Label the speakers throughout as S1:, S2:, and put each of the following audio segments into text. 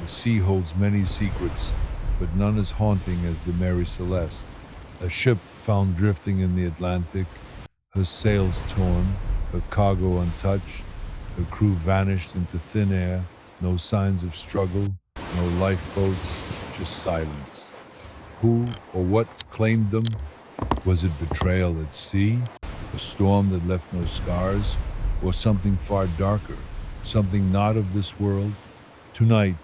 S1: The sea holds many secrets, but none as haunting as the Mary Celeste. A ship found drifting in the Atlantic, her sails torn, her cargo untouched, her crew vanished into thin air, no signs of struggle, no lifeboats, just silence. Who or what claimed them? Was it betrayal at sea, a storm that left no scars, or something far darker, something not of this world? Tonight,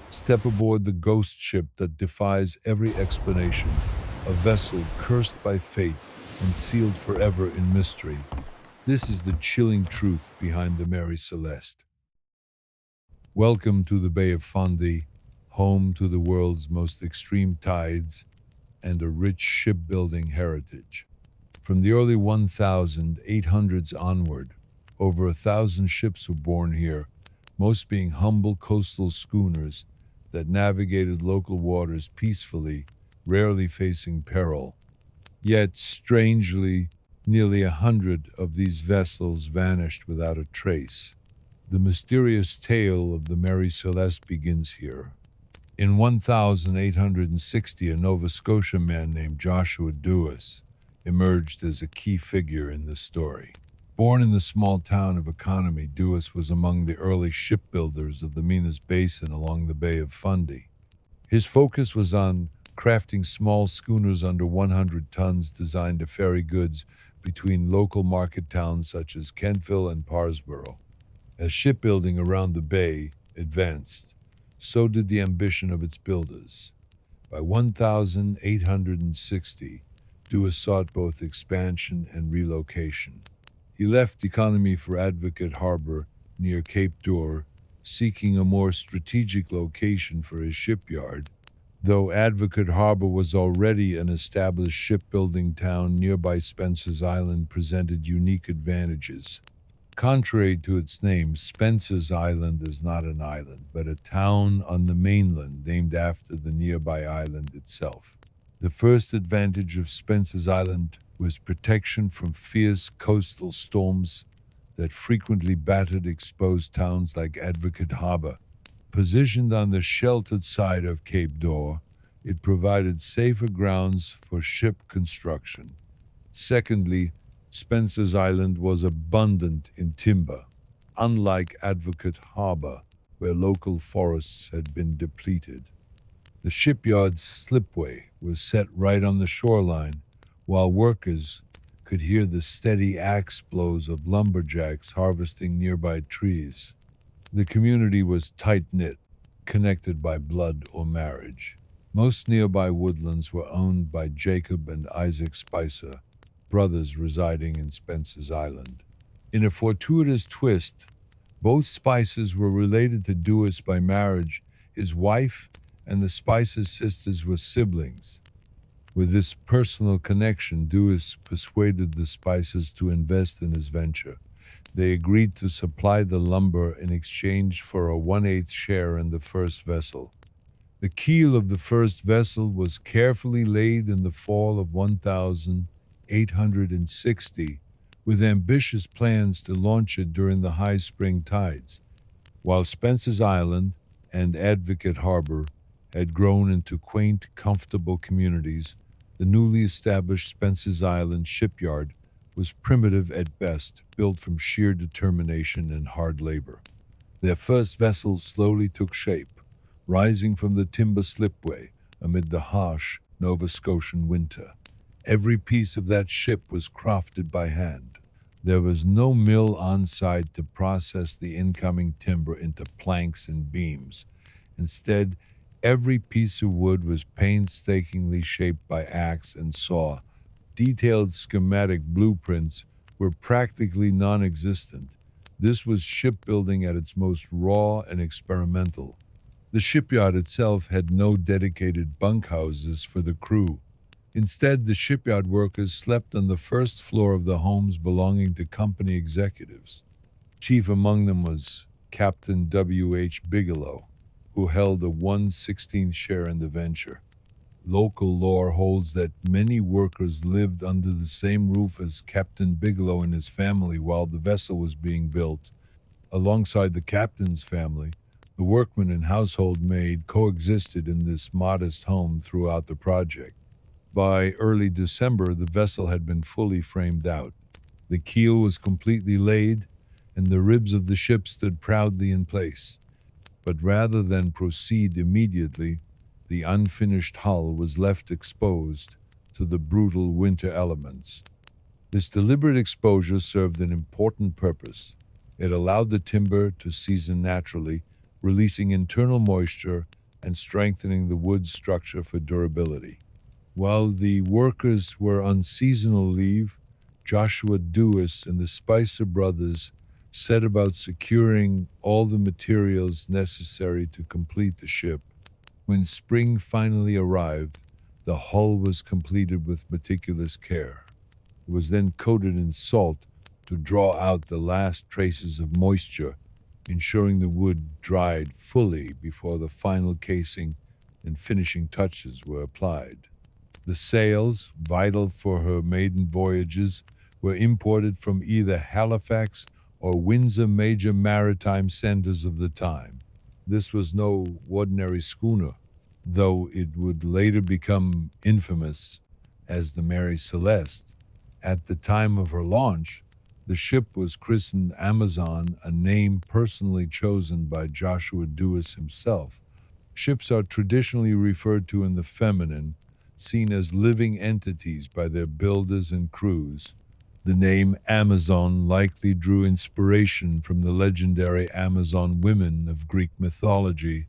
S1: step aboard the ghost ship that defies every explanation, a vessel cursed by fate and sealed forever in mystery. This is the chilling truth behind the Mary Celeste. Welcome to the Bay of Fundy, home to the world's most extreme tides and a rich shipbuilding heritage. From the early 1800s onward, over 1,000 ships were born here, most being humble coastal schooners that navigated local waters peacefully, rarely facing peril. Yet, strangely, nearly 100 of these vessels vanished without a trace. The mysterious tale of the Mary Celeste begins here. In 1860, a Nova Scotia man named Joshua Dewis emerged as a key figure in the story. Born in the small town of Economy, Dewis was among the early shipbuilders of the Minas Basin along the Bay of Fundy. His focus was on crafting small schooners under 100 tons designed to ferry goods between local market towns such as Kentville and Parsboro. As shipbuilding around the bay advanced, so did the ambition of its builders. By 1860, Dewis sought both expansion and relocation. He left Economy for Advocate Harbor near Cape Door, seeking a more strategic location for his shipyard. Though Advocate Harbor was already an established shipbuilding town, nearby Spencer's Island presented unique advantages. Contrary to its name, Spencer's Island is not an island, but a town on the mainland named after the nearby island itself. The first advantage of Spencer's Island was protection from fierce coastal storms that frequently battered exposed towns like Advocate Harbor. Positioned on the sheltered side of Cape Door, it provided safer grounds for ship construction. Secondly, Spencer's Island was abundant in timber, unlike Advocate Harbor, where local forests had been depleted. The shipyard's slipway was set right on the shoreline, while workers could hear the steady axe blows of lumberjacks harvesting nearby trees. The community was tight-knit, connected by blood or marriage. Most nearby woodlands were owned by Jacob and Isaac Spicer, brothers residing in Spencer's Island. In a fortuitous twist, both Spicers were related to Dewis by marriage. His wife and the Spicer's sisters were siblings. With this personal connection, Dewis persuaded the Spicers to invest in his venture. They agreed to supply the lumber in exchange for a 1/8 share in the first vessel. The keel of the first vessel was carefully laid in the fall of 1860, with ambitious plans to launch it during the high spring tides. While Spencer's Island and Advocate Harbor had grown into quaint, comfortable communities, the newly established Spencer's Island shipyard was primitive at best, built from sheer determination and hard labor. Their first vessel slowly took shape, rising from the timber slipway amid the harsh Nova Scotian winter. Every piece of that ship was crafted by hand. There was no mill on site to process the incoming timber into planks and beams. Instead, every piece of wood was painstakingly shaped by axe and saw. Detailed schematic blueprints were practically non-existent. This was shipbuilding at its most raw and experimental. The shipyard itself had no dedicated bunkhouses for the crew. Instead, the shipyard workers slept on the first floor of the homes belonging to company executives. Chief among them was Captain W.H. Bigelow, who held a 1/16 share in the venture. Local lore holds that many workers lived under the same roof as Captain Bigelow and his family while the vessel was being built. Alongside the captain's family The workman and household maid coexisted in this modest home throughout the project. By early December, the vessel had been fully framed out. The keel was completely laid, and the ribs of the ship stood proudly in place. But rather than proceed immediately, the unfinished hull was left exposed to the brutal winter elements. This deliberate exposure served an important purpose. It allowed the timber to season naturally, releasing internal moisture and strengthening the wood's structure for durability. While the workers were on seasonal leave, Joshua Dewis and the Spicer brothers set about securing all the materials necessary to complete the ship. When spring finally arrived, the hull was completed with meticulous care. It was then coated in salt to draw out the last traces of moisture, ensuring the wood dried fully before the final casing and finishing touches were applied. The sails, vital for her maiden voyages, were imported from either Halifax or Windsor major maritime centers of the time. This was no ordinary schooner, though it would later become infamous as the Mary Celeste. At the time of her launch, the ship was christened Amazon, a name personally chosen by Joshua Dewis himself. Ships are traditionally referred to in the feminine, seen as living entities by their builders and crews. The name Amazon likely drew inspiration from the legendary Amazon women of Greek mythology,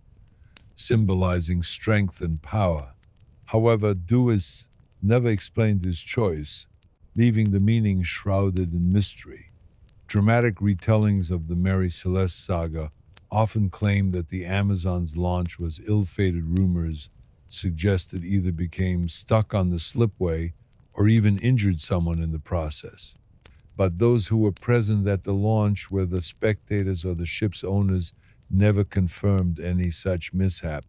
S1: symbolizing strength and power. However, Dewis never explained his choice, leaving the meaning shrouded in mystery. Dramatic retellings of the Mary Celeste saga often claim that the Amazon's launch was ill-fated. Rumors suggest it either became stuck on the slipway or even injured someone in the process. But those who were present at the launch, whether the spectators or the ship's owners, never confirmed any such mishap.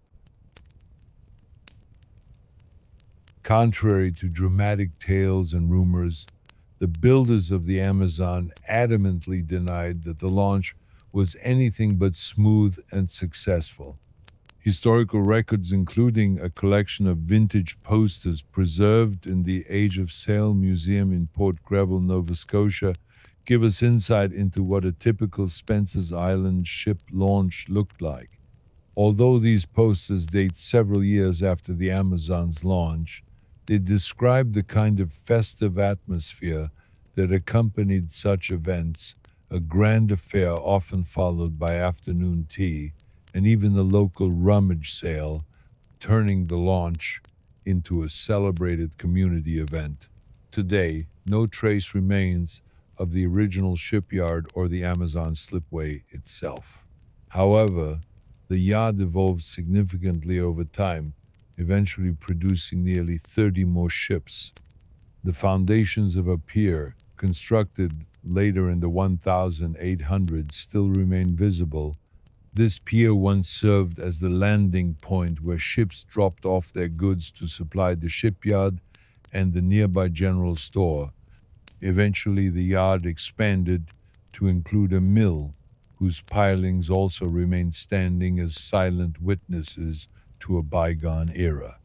S1: Contrary to dramatic tales and rumors, the builders of the Amazon adamantly denied that the launch was anything but smooth and successful. Historical records, including a collection of vintage posters preserved in the Age of Sail Museum in Port Greville, Nova Scotia, give us insight into what a typical Spencer's Island ship launch looked like. Although these posters date several years after the Amazon's launch, they describe the kind of festive atmosphere that accompanied such events, a grand affair often followed by afternoon tea, and even the local rummage sale, turning the launch into a celebrated community event. Today, no trace remains of the original shipyard or the Amazon slipway itself. However, the yacht evolved significantly over time, eventually producing nearly 30 more ships. The foundations of a pier, constructed later in the 1800s, still remain visible. This pier once served as the landing point where ships dropped off their goods to supply the shipyard and the nearby general store. Eventually, the yard expanded to include a mill, whose pilings also remain standing as silent witnesses to a bygone era.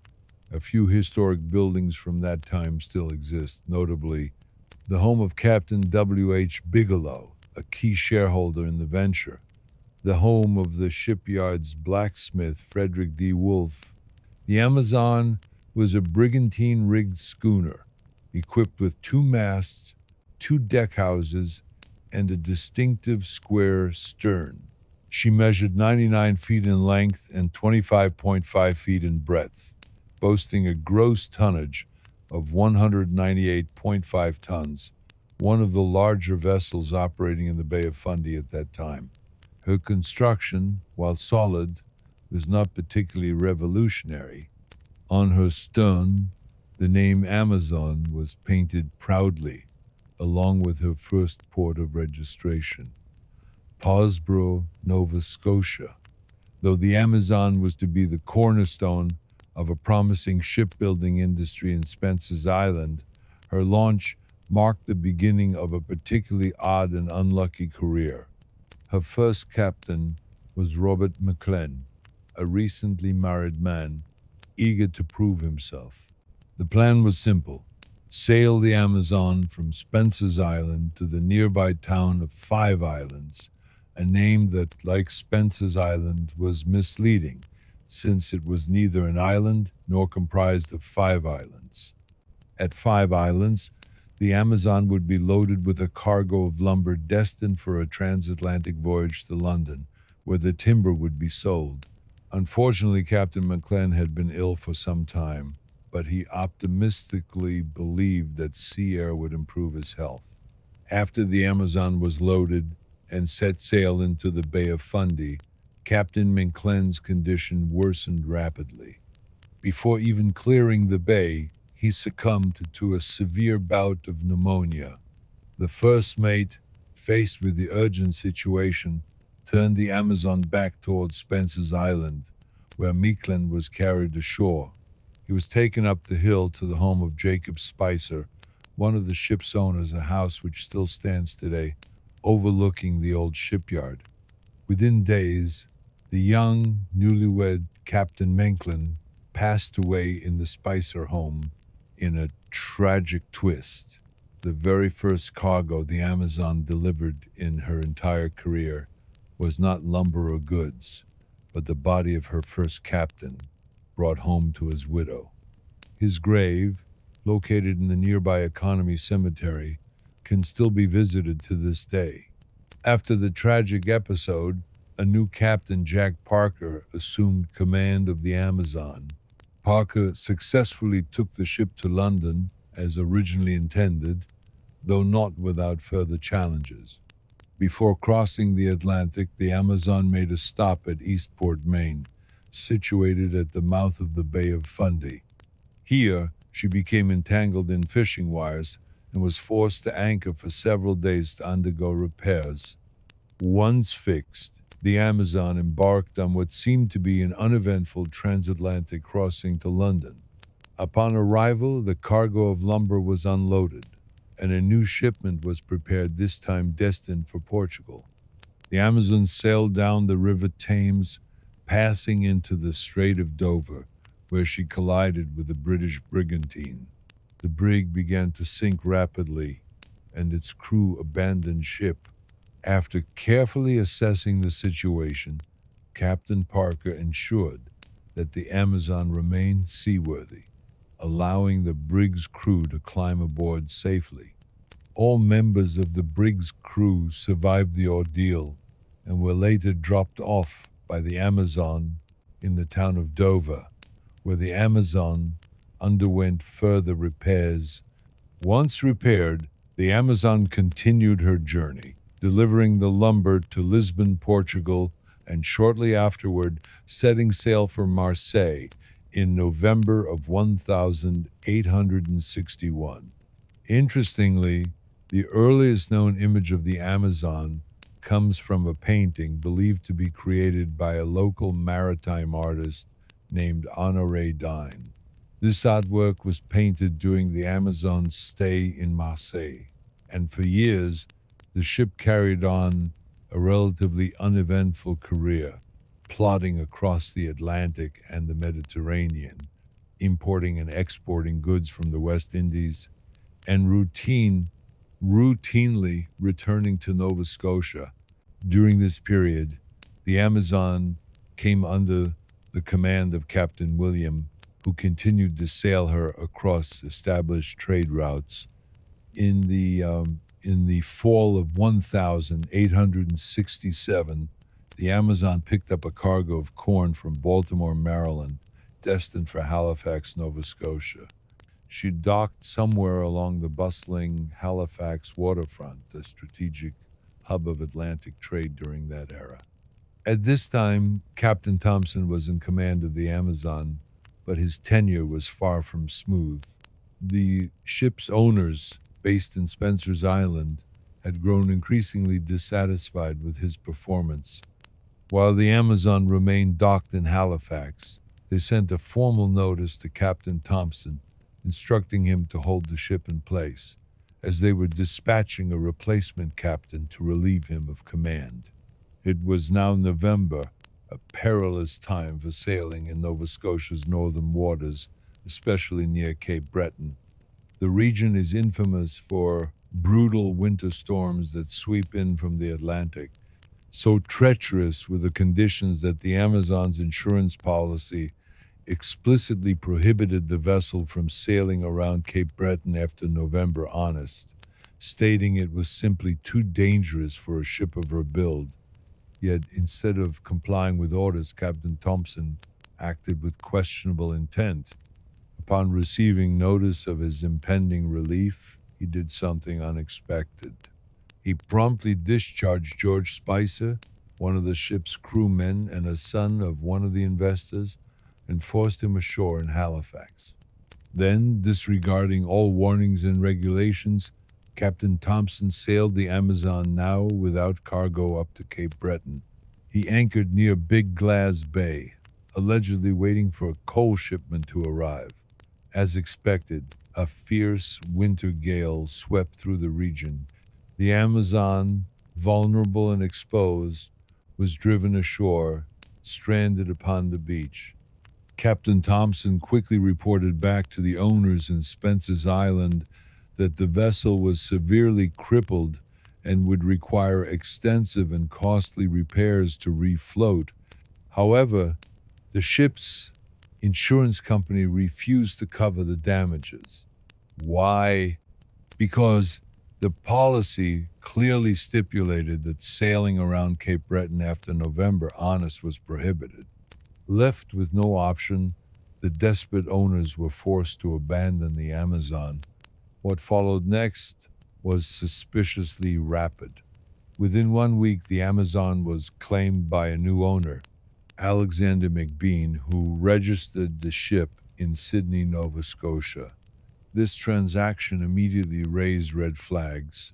S1: A few historic buildings from that time still exist, notably the home of Captain W.H. Bigelow, a key shareholder in the venture, the home of the shipyard's blacksmith, Frederick D. Wolfe. The Amazon was a brigantine-rigged schooner, equipped with two masts, two deckhouses, and a distinctive square stern. She measured 99 feet in length and 25.5 feet in breadth, boasting a gross tonnage of 198.5 tons, one of the larger vessels operating in the Bay of Fundy at that time. Her construction, while solid, was not particularly revolutionary. On her stern, the name Amazon was painted proudly, along with her first port of registration, Parsboro, Nova Scotia. Though the Amazon was to be the cornerstone of a promising shipbuilding industry in Spencer's Island, her launch marked the beginning of a particularly odd and unlucky career. Her first captain, was Robert McClellan, a recently married man eager to prove himself. The plan was simple: sail the Amazon from Spencer's Island to the nearby town of Five Islands, a name that, like Spencer's Island, was misleading, since it was neither an island nor comprised of five islands. At Five Islands, the Amazon would be loaded with a cargo of lumber destined for a transatlantic voyage to London, where the timber would be sold. Unfortunately, Captain McClellan had been ill for some time, but he optimistically believed that sea air would improve his health. After the Amazon was loaded and set sail into the Bay of Fundy, Captain McClellan's condition worsened rapidly. Before even clearing the bay, he succumbed to a severe bout of pneumonia. The first mate, faced with the urgent situation, turned the Amazon back towards Spencer's Island, where Meekland was carried ashore. He was taken up the hill to the home of Jacob Spicer, one of the ship's owners, a house which still stands today, overlooking the old shipyard. Within days, the young, newlywed Captain Menkland passed away in the Spicer home in a tragic twist. The very first cargo the Amazon delivered in her entire career was not lumber or goods, but the body of her first captain, brought home to his widow. His grave, located in the nearby Economy Cemetery, can still be visited to this day. After the tragic episode, a new captain, Jack Parker, assumed command of the Amazon. Parker successfully took the ship to London as originally intended, though not without further challenges. Before crossing the Atlantic, the Amazon made a stop at Eastport, Maine, situated at the mouth of the Bay of Fundy. Here, she became entangled in fishing wires and was forced to anchor for several days to undergo repairs. Once fixed, the Amazon embarked on what seemed to be an uneventful transatlantic crossing to London. Upon arrival, the cargo of lumber was unloaded, and a new shipment was prepared, this time destined for Portugal. The Amazon sailed down the River Thames, passing into the Strait of Dover, where she collided with the British brigantine. The brig began to sink rapidly, and its crew abandoned ship. After carefully assessing the situation, Captain Parker ensured that the Amazon remained seaworthy, allowing the brig's crew to climb aboard safely. All members of the brig's crew survived the ordeal and were later dropped off by the Amazon in the town of Dover, where the Amazon underwent further repairs. Once repaired, the Amazon continued her journey, delivering the lumber to Lisbon, Portugal, and shortly afterward setting sail for Marseille in November of 1861. Interestingly, the earliest known image of the Amazon comes from a painting believed to be created by a local maritime artist named Honoré Dine. This artwork was painted during the Amazon's stay in Marseille, and for years the ship carried on a relatively uneventful career, plodding across the Atlantic and the Mediterranean, importing and exporting goods from the West Indies, and routinely returning to Nova Scotia. During this period, the Amazon came under the command of Captain William, who continued to sail her across established trade routes. In the fall of 1867, the Amazon picked up a cargo of corn from Baltimore, Maryland, destined for Halifax, Nova Scotia. She docked somewhere along the bustling Halifax waterfront, a strategic hub of Atlantic trade during that era. At this time, Captain Thompson was in command of the Amazon, but his tenure was far from smooth. The ship's owners, based in Spencer's Island, had grown increasingly dissatisfied with his performance. While the Amazon remained docked in Halifax, they sent a formal notice to Captain Thompson, instructing him to hold the ship in place, as they were dispatching a replacement captain to relieve him of command. It was now November, a perilous time for sailing in Nova Scotia's northern waters, especially near Cape Breton. The region is infamous for brutal winter storms that sweep in from the Atlantic. So treacherous were the conditions that the Amazon's insurance policy explicitly prohibited the vessel from sailing around Cape Breton after November honest, stating it was simply too dangerous for a ship of her build. Yet, instead of complying with orders, Captain Thompson acted with questionable intent. Upon receiving notice of his impending relief, he did something unexpected. He promptly discharged George Spicer, one of the ship's crewmen and a son of one of the investors, and forced him ashore in Halifax. Then, disregarding all warnings and regulations, Captain Thompson sailed the Amazon now without cargo up to Cape Breton. He anchored near Big Glass Bay, allegedly waiting for a coal shipment to arrive. As expected, a fierce winter gale swept through the region. The Amazon, vulnerable and exposed, was driven ashore, stranded upon the beach. Captain Thompson quickly reported back to the owners in Spencer's Island that the vessel was severely crippled and would require extensive and costly repairs to refloat. However, the ship's insurance company refused to cover the damages. Why? Because the policy clearly stipulated that sailing around Cape Breton after November honest was prohibited. Left with no option, the desperate owners were forced to abandon the Amazon. What followed next was suspiciously rapid. Within 1 week, the Amazon was claimed by a new owner, Alexander McBean, who registered the ship in Sydney, Nova Scotia. This transaction immediately raised red flags.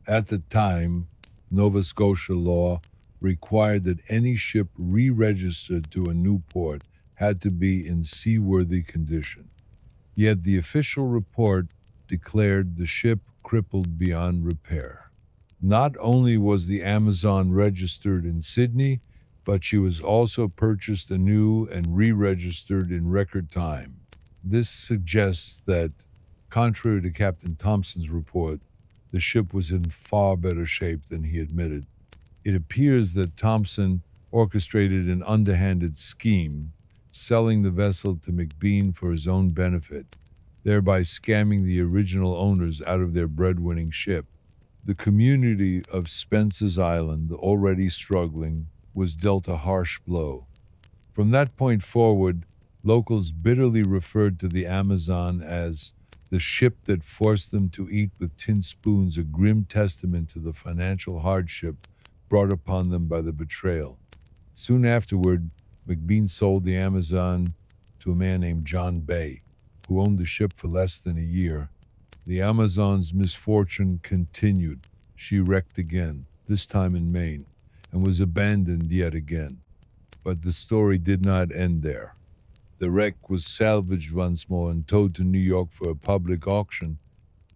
S1: At the time, Nova Scotia law required that any ship re-registered to a new port had to be in seaworthy condition. Yet the official report declared the ship crippled beyond repair. Not only was the Amazon registered in Sydney, but she was also purchased anew and re-registered in record time. This suggests that, contrary to Captain Thompson's report, the ship was in far better shape than he admitted. It appears that Thompson orchestrated an underhanded scheme, selling the vessel to McBean for his own benefit, thereby scamming the original owners out of their breadwinning ship. The community of Spencer's Island, already struggling, was dealt a harsh blow. From that point forward, locals bitterly referred to the Amazon as the ship that forced them to eat with tin spoons, a grim testament to the financial hardship brought upon them by the betrayal. Soon afterward, McBean sold the Amazon to a man named John Bay, who owned the ship for less than a year. The Amazon's misfortune continued. She wrecked again, this time in Maine, and was abandoned yet again. But the story did not end there. The wreck was salvaged once more and towed to New York for a public auction.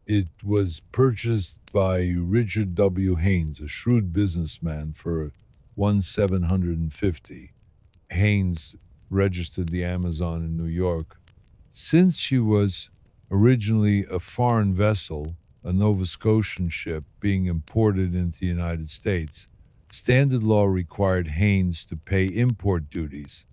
S1: It was purchased by Richard W. Haynes, a shrewd businessman, for $1,750. Haynes registered the Amazon in New York. Since she was originally a foreign vessel, a Nova Scotian ship being imported into the United States, standard law required Haynes to pay import duties.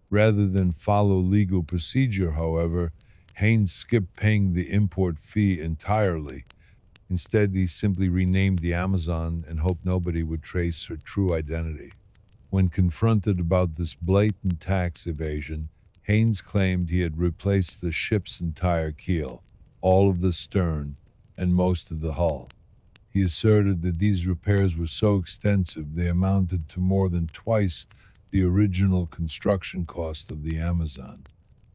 S1: Rather than follow legal procedure, however, Haynes skipped paying the import fee entirely. Instead, he simply renamed the Amazon and hoped nobody would trace her true identity. When confronted about this blatant tax evasion, Haynes claimed he had replaced the ship's entire keel, all of the stern, and most of the hull. He asserted that these repairs were so extensive they amounted to more than twice the original construction cost of the Amazon.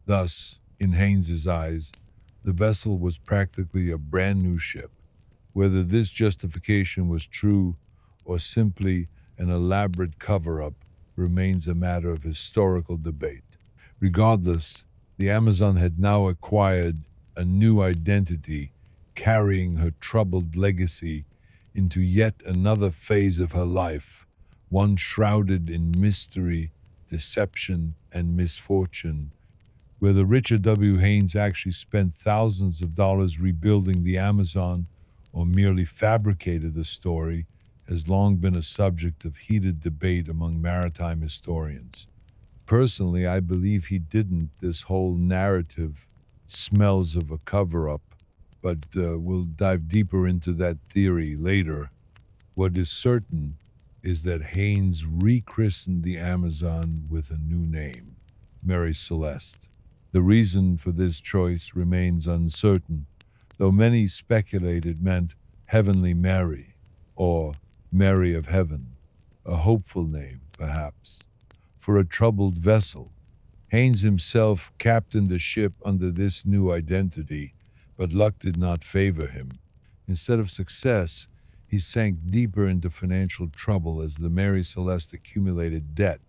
S1: Thus, in Haynes's eyes, the vessel was practically a brand new ship. Whether this justification was true or simply an elaborate cover-up remains a matter of historical debate. Regardless, the Amazon had now acquired a new identity, carrying her troubled legacy into yet another phase of her life, one shrouded in mystery, deception, and misfortune, where the Richard W. Haynes actually spent thousands of dollars rebuilding the Amazon or merely fabricated the story, has long been a subject of heated debate among maritime historians. Personally, I believe he didn't. This whole narrative smells of a cover up, but we'll dive deeper into that theory later. What is certain is that Haynes rechristened the Amazon with a new name, Mary Celeste. The reason for this choice remains uncertain, though many speculate it meant Heavenly Mary or Mary of Heaven, a hopeful name, perhaps, for a troubled vessel. Haynes himself captained the ship under this new identity, but luck did not favor him. Instead of success, he sank deeper into financial trouble as the Mary Celeste accumulated debt.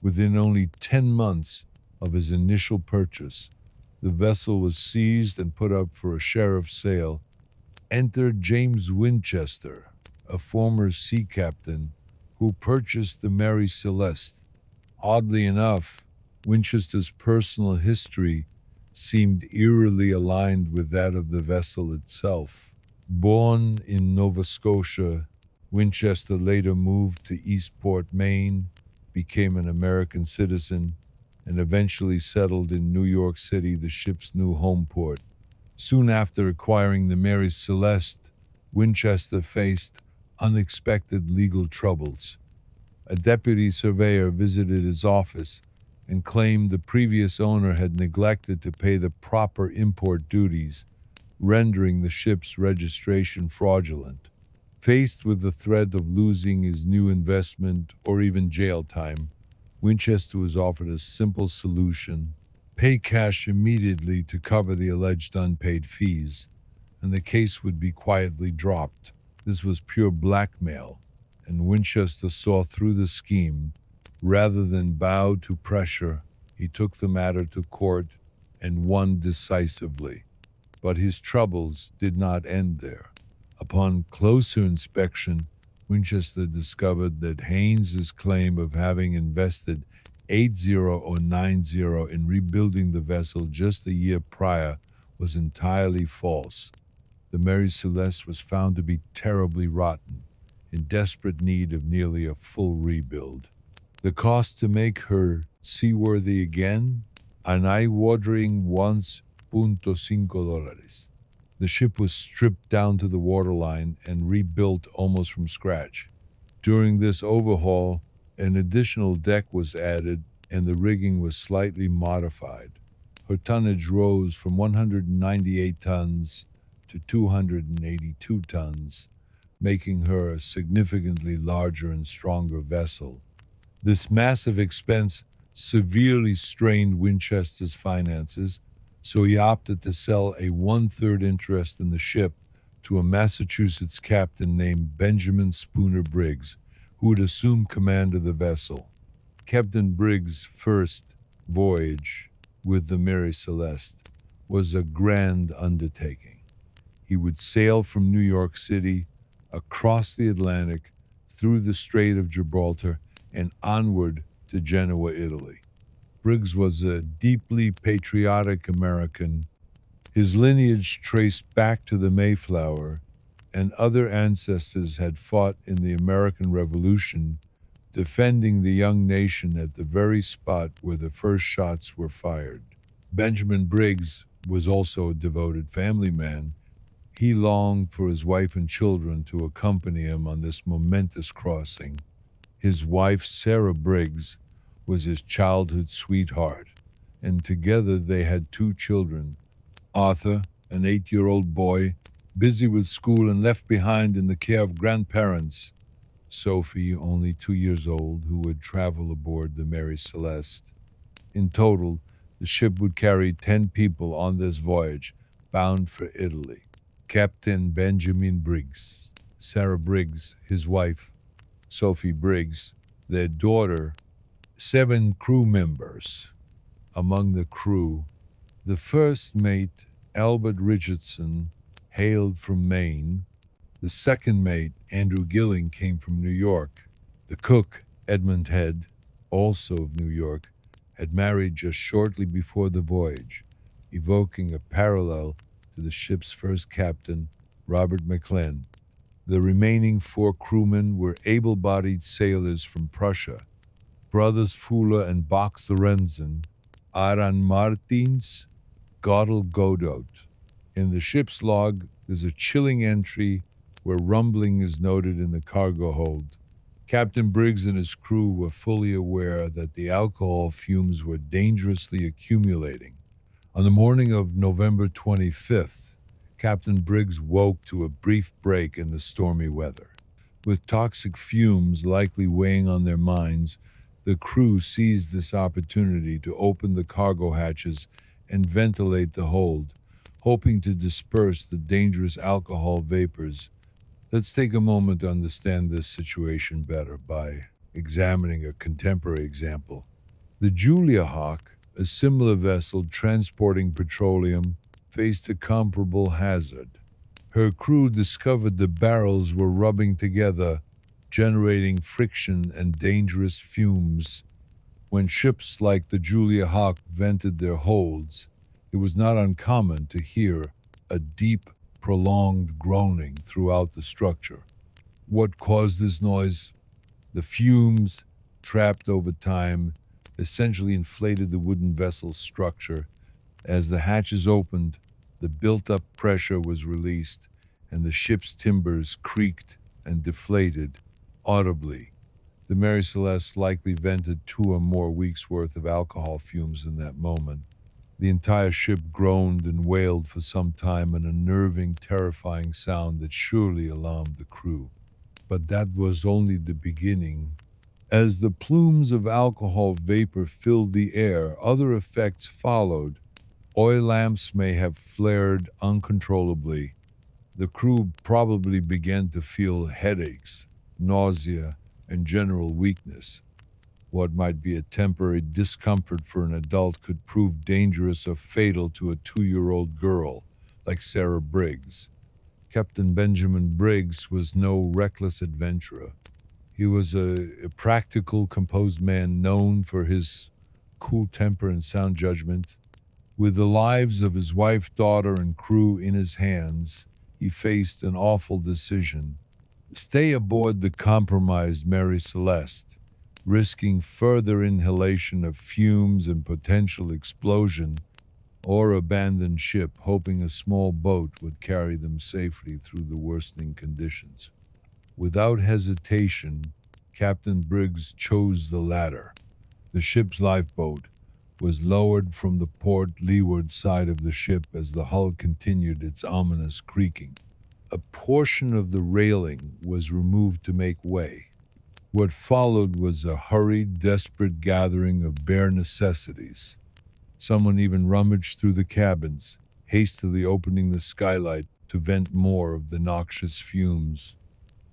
S1: Within only 10 months of his initial purchase, the vessel was seized and put up for a sheriff's sale. Enter James Winchester, a former sea captain who purchased the Mary Celeste. Oddly enough, Winchester's personal history seemed eerily aligned with that of the vessel itself. Born in Nova Scotia, Winchester later moved to Eastport, Maine, became an American citizen, and eventually settled in New York City, the ship's new home port. Soon after acquiring the Mary Celeste, Winchester faced unexpected legal troubles. A deputy surveyor visited his office and claimed the previous owner had neglected to pay the proper import duties, rendering the ship's registration fraudulent. Faced with the threat of losing his new investment or even jail time, Winchester was offered a simple solution: pay cash immediately to cover the alleged unpaid fees, and the case would be quietly dropped. This was pure blackmail, and Winchester saw through the scheme. Rather than bow to pressure, he took the matter to court and won decisively. But his troubles did not end there. Upon closer inspection, Winchester discovered that Haynes's claim of having invested 80 or 90 in rebuilding the vessel just a year prior was entirely false. The Mary Celeste was found to be terribly rotten, in desperate need of nearly a full rebuild. The cost to make her seaworthy again? An eye-watering $1.5. The ship was stripped down to the waterline and rebuilt almost from scratch. During this overhaul, an additional deck was added and the rigging was slightly modified. Her tonnage rose from 198 tons to 282 tons, making her a significantly larger and stronger vessel. This massive expense severely strained Winchester's finances, so he opted to sell a one-third interest in the ship to a Massachusetts captain named Benjamin Spooner Briggs, who would assume command of the vessel. Captain Briggs' first voyage with the Mary Celeste was a grand undertaking. He would sail from New York City, across the Atlantic, through the Strait of Gibraltar, and onward to Genoa, Italy. Briggs was a deeply patriotic American. His lineage traced back to the Mayflower, and other ancestors had fought in the American Revolution, defending the young nation at the very spot where the first shots were fired. Benjamin Briggs was also a devoted family man. He longed for his wife and children to accompany him on this momentous crossing. His wife, Sarah Briggs, was his childhood sweetheart, and together they had two children: Arthur, an 8-year-old boy, busy with school and left behind in the care of grandparents; Sophie, only 2 years old, who would travel aboard the Mary Celeste. In total, the ship would carry 10 people on this voyage, bound for Italy. Captain Benjamin Briggs, Sarah Briggs, his wife, Sophie Briggs, their daughter, 7 crew members. Among the crew, the first mate, Albert Richardson, hailed from Maine. The second mate, Andrew Gilling, came from New York. The cook, Edmund Head, also of New York, had married just shortly before the voyage, evoking a parallel to the ship's first captain, Robert McLean. The remaining four crewmen were able bodied sailors from Prussia, brothers Fuller and Box Lorenzen, Aran Martins, Gottel Godot. In the ship's log, there's a chilling entry where rumbling is noted in the cargo hold. Captain Briggs and his crew were fully aware that the alcohol fumes were dangerously accumulating. On the morning of November 25th, Captain Briggs woke to a brief break in the stormy weather. With toxic fumes likely weighing on their minds, the crew seized this opportunity to open the cargo hatches and ventilate the hold, hoping to disperse the dangerous alcohol vapors. Let's take a moment to understand this situation better by examining a contemporary example. The Julia Hawk, a similar vessel transporting petroleum, faced a comparable hazard. Her crew discovered the barrels were rubbing together, generating friction and dangerous fumes. When ships like the Julia Hawk vented their holds, it was not uncommon to hear a deep, prolonged groaning throughout the structure. What caused this noise? The fumes, trapped over time, essentially inflated the wooden vessel's structure. As the hatches opened, the built up pressure was released, and the ship's timbers creaked and deflated audibly. The Mary Celeste likely vented 2 or more weeks' worth of alcohol fumes in that moment. The entire ship groaned and wailed for some time, an unnerving, terrifying sound that surely alarmed the crew. But that was only the beginning. As the plumes of alcohol vapor filled the air, other effects followed. Oil lamps may have flared uncontrollably. The crew probably began to feel headaches, nausea, and general weakness. What might be a temporary discomfort for an adult could prove dangerous or fatal to a 2-year-old girl like Sarah Briggs. Captain Benjamin Briggs was no reckless adventurer. He was a practical, composed man known for his cool temper and sound judgment. With the lives of his wife, daughter, and crew in his hands, he faced an awful decision: stay aboard the compromised Mary Celeste, risking further inhalation of fumes and potential explosion, or abandon ship, hoping a small boat would carry them safely through the worsening conditions. Without hesitation, Captain Briggs chose the latter. The ship's lifeboat was lowered from the port leeward side of the ship as the hull continued its ominous creaking. A portion of the railing was removed to make way. What followed was a hurried, desperate gathering of bare necessities. Someone even rummaged through the cabins, hastily opening the skylight to vent more of the noxious fumes.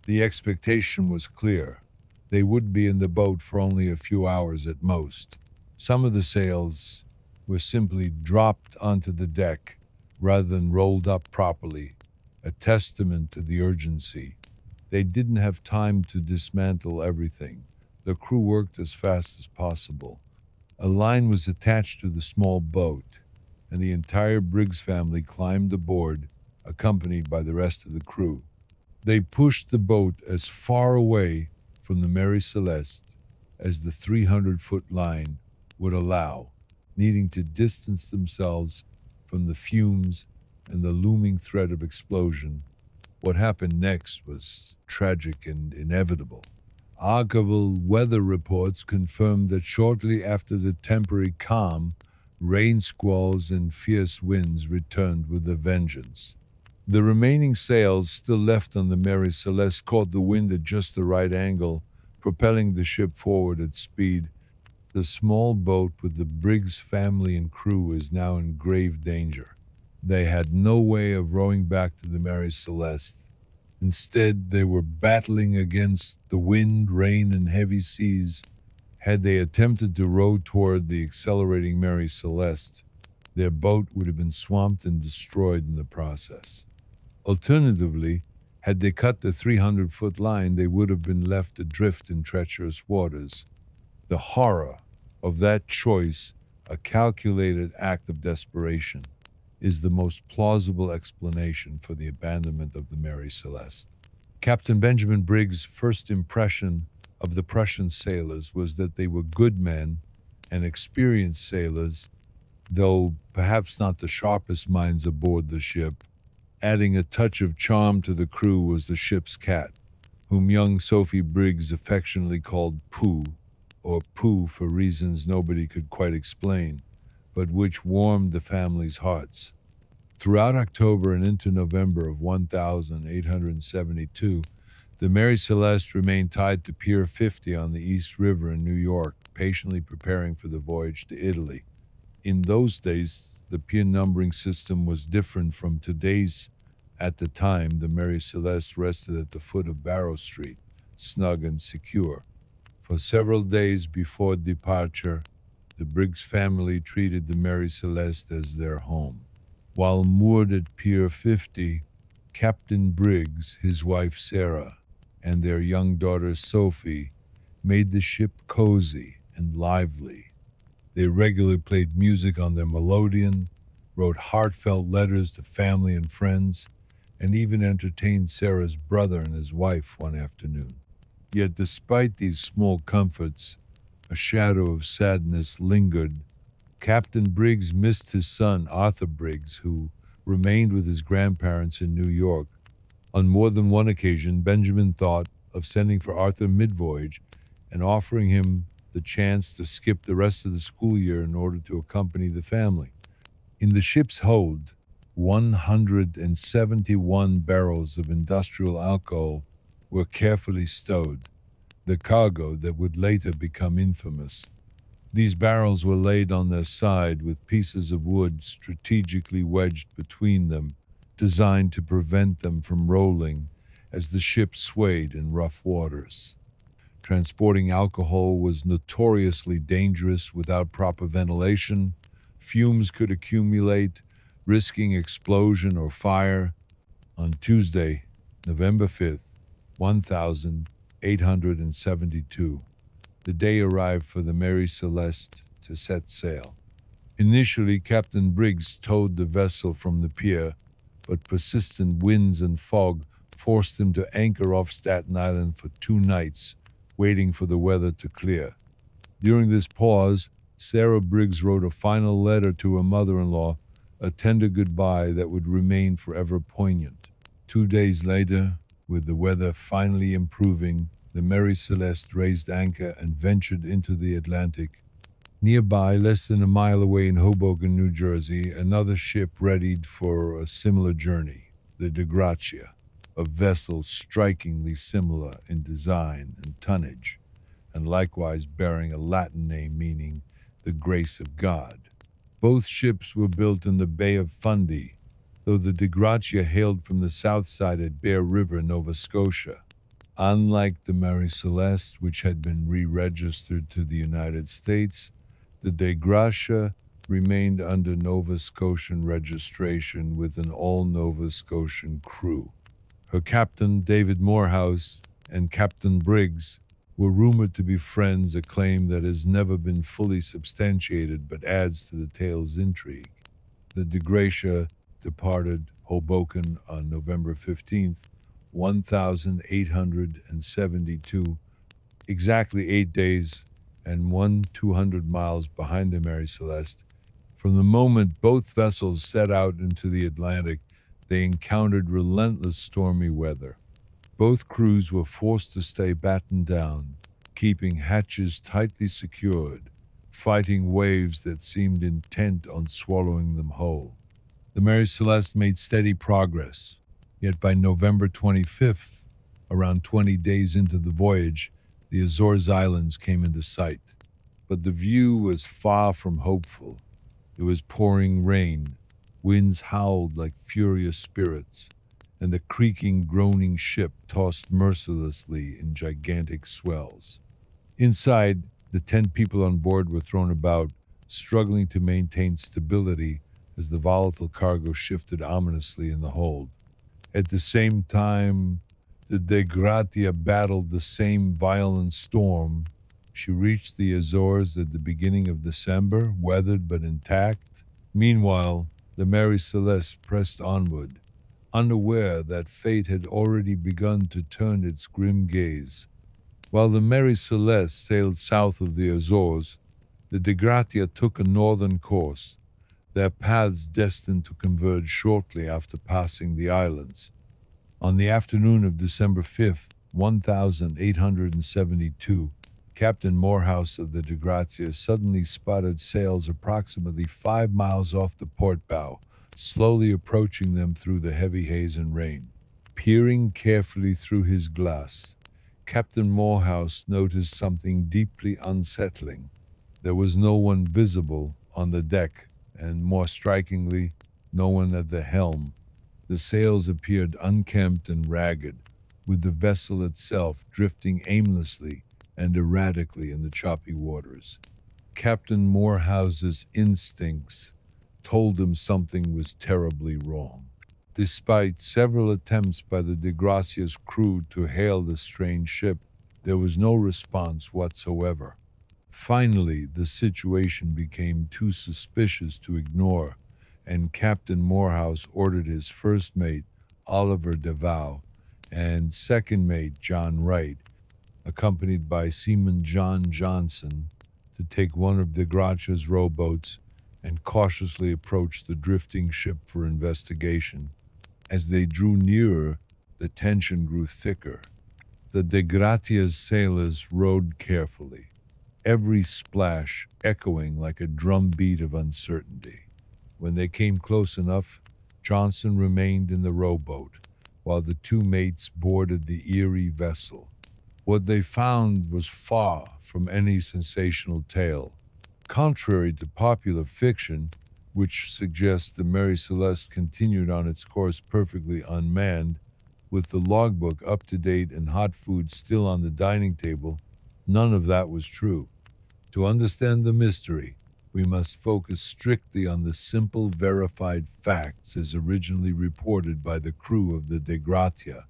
S1: The expectation was clear. They would be in the boat for only a few hours at most. Some of the sails were simply dropped onto the deck rather than rolled up properly, a testament to the urgency. They didn't have time to dismantle everything. The crew worked as fast as possible. A line was attached to the small boat, and the entire Briggs family climbed aboard, accompanied by the rest of the crew. They pushed the boat as far away from the Mary Celeste as the 300-foot line would allow, needing to distance themselves from the fumes and the looming threat of explosion. What happened next was tragic and inevitable. Archival weather reports confirmed that shortly after the temporary calm, rain squalls and fierce winds returned with a vengeance. The remaining sails still left on the Mary Celeste caught the wind at just the right angle, propelling the ship forward at speed. The small boat with the Briggs family and crew is now in grave danger. They had no way of rowing back to the Mary Celeste. Instead, they were battling against the wind, rain, and heavy seas. Had they attempted to row toward the accelerating Mary Celeste, their boat would have been swamped and destroyed in the process. Alternatively, Had they cut the 300-foot line, they would have been left adrift in treacherous waters. The horror of that choice, a calculated act of desperation, is the most plausible explanation for the abandonment of the Mary Celeste. Captain Benjamin Briggs' first impression of the Prussian sailors was that they were good men and experienced sailors, though perhaps not the sharpest minds aboard the ship. Adding a touch of charm to the crew was the ship's cat, whom young Sophie Briggs affectionately called Pooh, or Pooh for reasons nobody could quite explain, but which warmed the family's hearts. Throughout October and into November of 1872, the Mary Celeste remained tied to Pier 50 on the East River in New York, patiently preparing for the voyage to Italy. In those days, the pier numbering system was different from today's. At the time, the Mary Celeste rested at the foot of Barrow Street, snug and secure. For several days before departure, the Briggs family treated the Mary Celeste as their home. While moored at Pier 50, Captain Briggs, his wife Sarah, and their young daughter Sophie made the ship cozy and lively. They regularly played music on their melodeon, wrote heartfelt letters to family and friends, and even entertained Sarah's brother and his wife one afternoon. Yet despite these small comforts, a shadow of sadness lingered. Captain Briggs missed his son, Arthur Briggs, who remained with his grandparents in New York. On more than one occasion, Benjamin thought of sending for Arthur mid-voyage and offering him the chance to skip the rest of the school year in order to accompany the family. In the ship's hold, 171 barrels of industrial alcohol were carefully stowed, the cargo that would later become infamous. These barrels were laid on their side with pieces of wood strategically wedged between them, designed to prevent them from rolling as the ship swayed in rough waters. Transporting alcohol was notoriously dangerous without proper ventilation. Fumes could accumulate, risking explosion or fire. On Tuesday, November 5th, 1872, the day arrived for the Mary Celeste to set sail. Initially, Captain Briggs towed the vessel from the pier, but persistent winds and fog forced him to anchor off Staten Island for 2 nights, waiting for the weather to clear. During this pause, Sarah Briggs wrote a final letter to her mother-in-law, a tender goodbye that would remain forever poignant. 2 days later, with the weather finally improving, the Mary Celeste raised anchor and ventured into the Atlantic. Nearby, less than a mile away in Hoboken, New Jersey, another ship readied for a similar journey, the De Gracia, a vessel strikingly similar in design and tonnage, and likewise bearing a Latin name meaning the grace of God. Both ships were built in the Bay of Fundy, though the De Gracia hailed from the south side at Bear River, Nova Scotia. Unlike the Mary Celeste, which had been re-registered to the United States, the De Gracia remained under Nova Scotian registration with an all-Nova Scotian crew. Her captain, David Morehouse, and Captain Briggs were rumored to be friends, a claim that has never been fully substantiated but adds to the tale's intrigue. The De Gracia departed Hoboken on November 15th, 1872, exactly 8 days and 200 miles behind the Mary Celeste. From the moment both vessels set out into the Atlantic, they encountered relentless stormy weather. Both crews were forced to stay battened down, keeping hatches tightly secured, fighting waves that seemed intent on swallowing them whole. The Mary Celeste made steady progress, yet by November 25th, around 20 days into the voyage, the Azores Islands came into sight. But the view was far from hopeful. It was pouring rain, winds howled like furious spirits, and the creaking, groaning ship tossed mercilessly in gigantic swells. Inside, the 10 people on board were thrown about, struggling to maintain stability as the volatile cargo shifted ominously in the hold. At the same time, the De Gratia battled the same violent storm. She reached the Azores at the beginning of December, weathered but intact. Meanwhile, the Mary Celeste pressed onward, unaware that fate had already begun to turn its grim gaze. While the Mary Celeste sailed south of the Azores, the De Gratia took a northern course, their paths destined to converge shortly after passing the islands. On the afternoon of December 5th, 1872, Captain Morehouse of the De Gratia suddenly spotted sails approximately 5 miles off the port bow, slowly approaching them through the heavy haze and rain. Peering carefully through his glass, Captain Morehouse noticed something deeply unsettling. There was no one visible on the deck, and more strikingly, no one at the helm. The sails appeared unkempt and ragged, with the vessel itself drifting aimlessly and erratically in the choppy waters. Captain Morehouse's instincts told him something was terribly wrong. Despite several attempts by the De Gracia's crew to hail the strange ship, there was no response whatsoever. Finally, the situation became too suspicious to ignore, and Captain Morehouse ordered his first mate, Oliver DeVoe, and second mate, John Wright, accompanied by Seaman John Johnson, to take one of De Gratia's rowboats and cautiously approach the drifting ship for investigation. As they drew nearer, the tension grew thicker. The De Gratia's sailors rowed carefully, every splash echoing like a drumbeat of uncertainty. When they came close enough, Johnson remained in the rowboat, while the two mates boarded the eerie vessel. What they found was far from any sensational tale. Contrary to popular fiction, which suggests the Mary Celeste continued on its course perfectly unmanned, with the logbook up to date and hot food still on the dining table, none of that was true. To understand the mystery, we must focus strictly on the simple, verified facts as originally reported by the crew of the De Gratia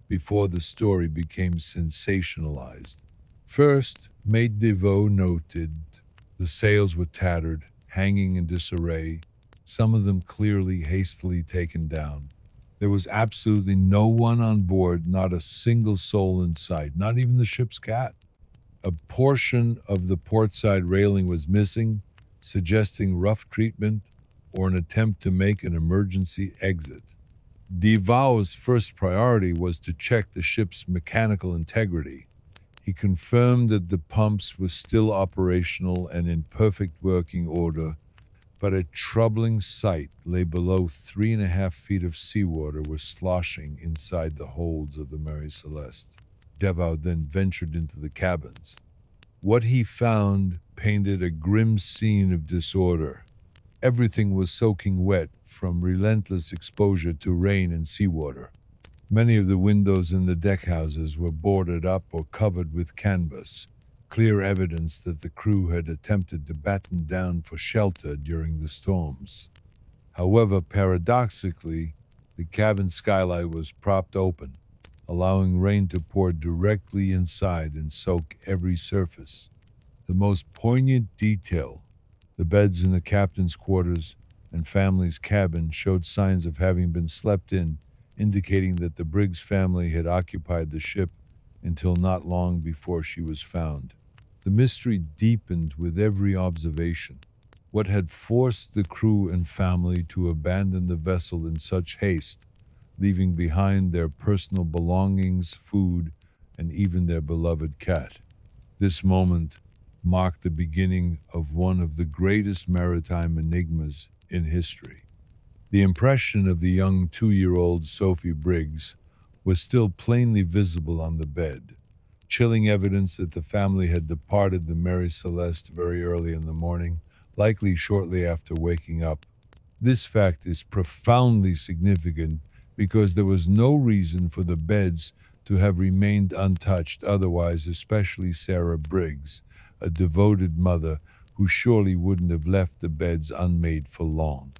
S1: before the story became sensationalized. First, Mate DeVoe noted the sails were tattered, hanging in disarray, some of them clearly hastily taken down. There was absolutely no one on board, not a single soul in sight, not even the ship's cat. A portion of the portside railing was missing, suggesting rough treatment or an attempt to make an emergency exit. DeVoe's first priority was to check the ship's mechanical integrity. He confirmed that the pumps were still operational and in perfect working order, but a troubling sight lay below 3.5 feet of seawater was sloshing inside the holds of the Mary Celeste. DeVoe then ventured into the cabins. What he found painted a grim scene of disorder. Everything was soaking wet from relentless exposure to rain and seawater. Many of the windows in the deckhouses were boarded up or covered with canvas, clear evidence that the crew had attempted to batten down for shelter during the storms. However, paradoxically, the cabin skylight was propped open, allowing rain to pour directly inside and soak every surface. The most poignant detail, the beds in the captain's quarters and family's cabin, showed signs of having been slept in, indicating that the Briggs family had occupied the ship until not long before she was found. The mystery deepened with every observation. What had forced the crew and family to abandon the vessel in such haste, leaving behind their personal belongings, food, and even their beloved cat? This moment marked the beginning of one of the greatest maritime enigmas in history. The impression of the young 2-year-old Sophie Briggs was still plainly visible on the bed, chilling evidence that the family had departed the Mary Celeste very early in the morning, likely shortly after waking up. This fact is profoundly significant because there was no reason for the beds to have remained untouched otherwise, especially Sarah Briggs, a devoted mother who surely wouldn't have left the beds unmade for long.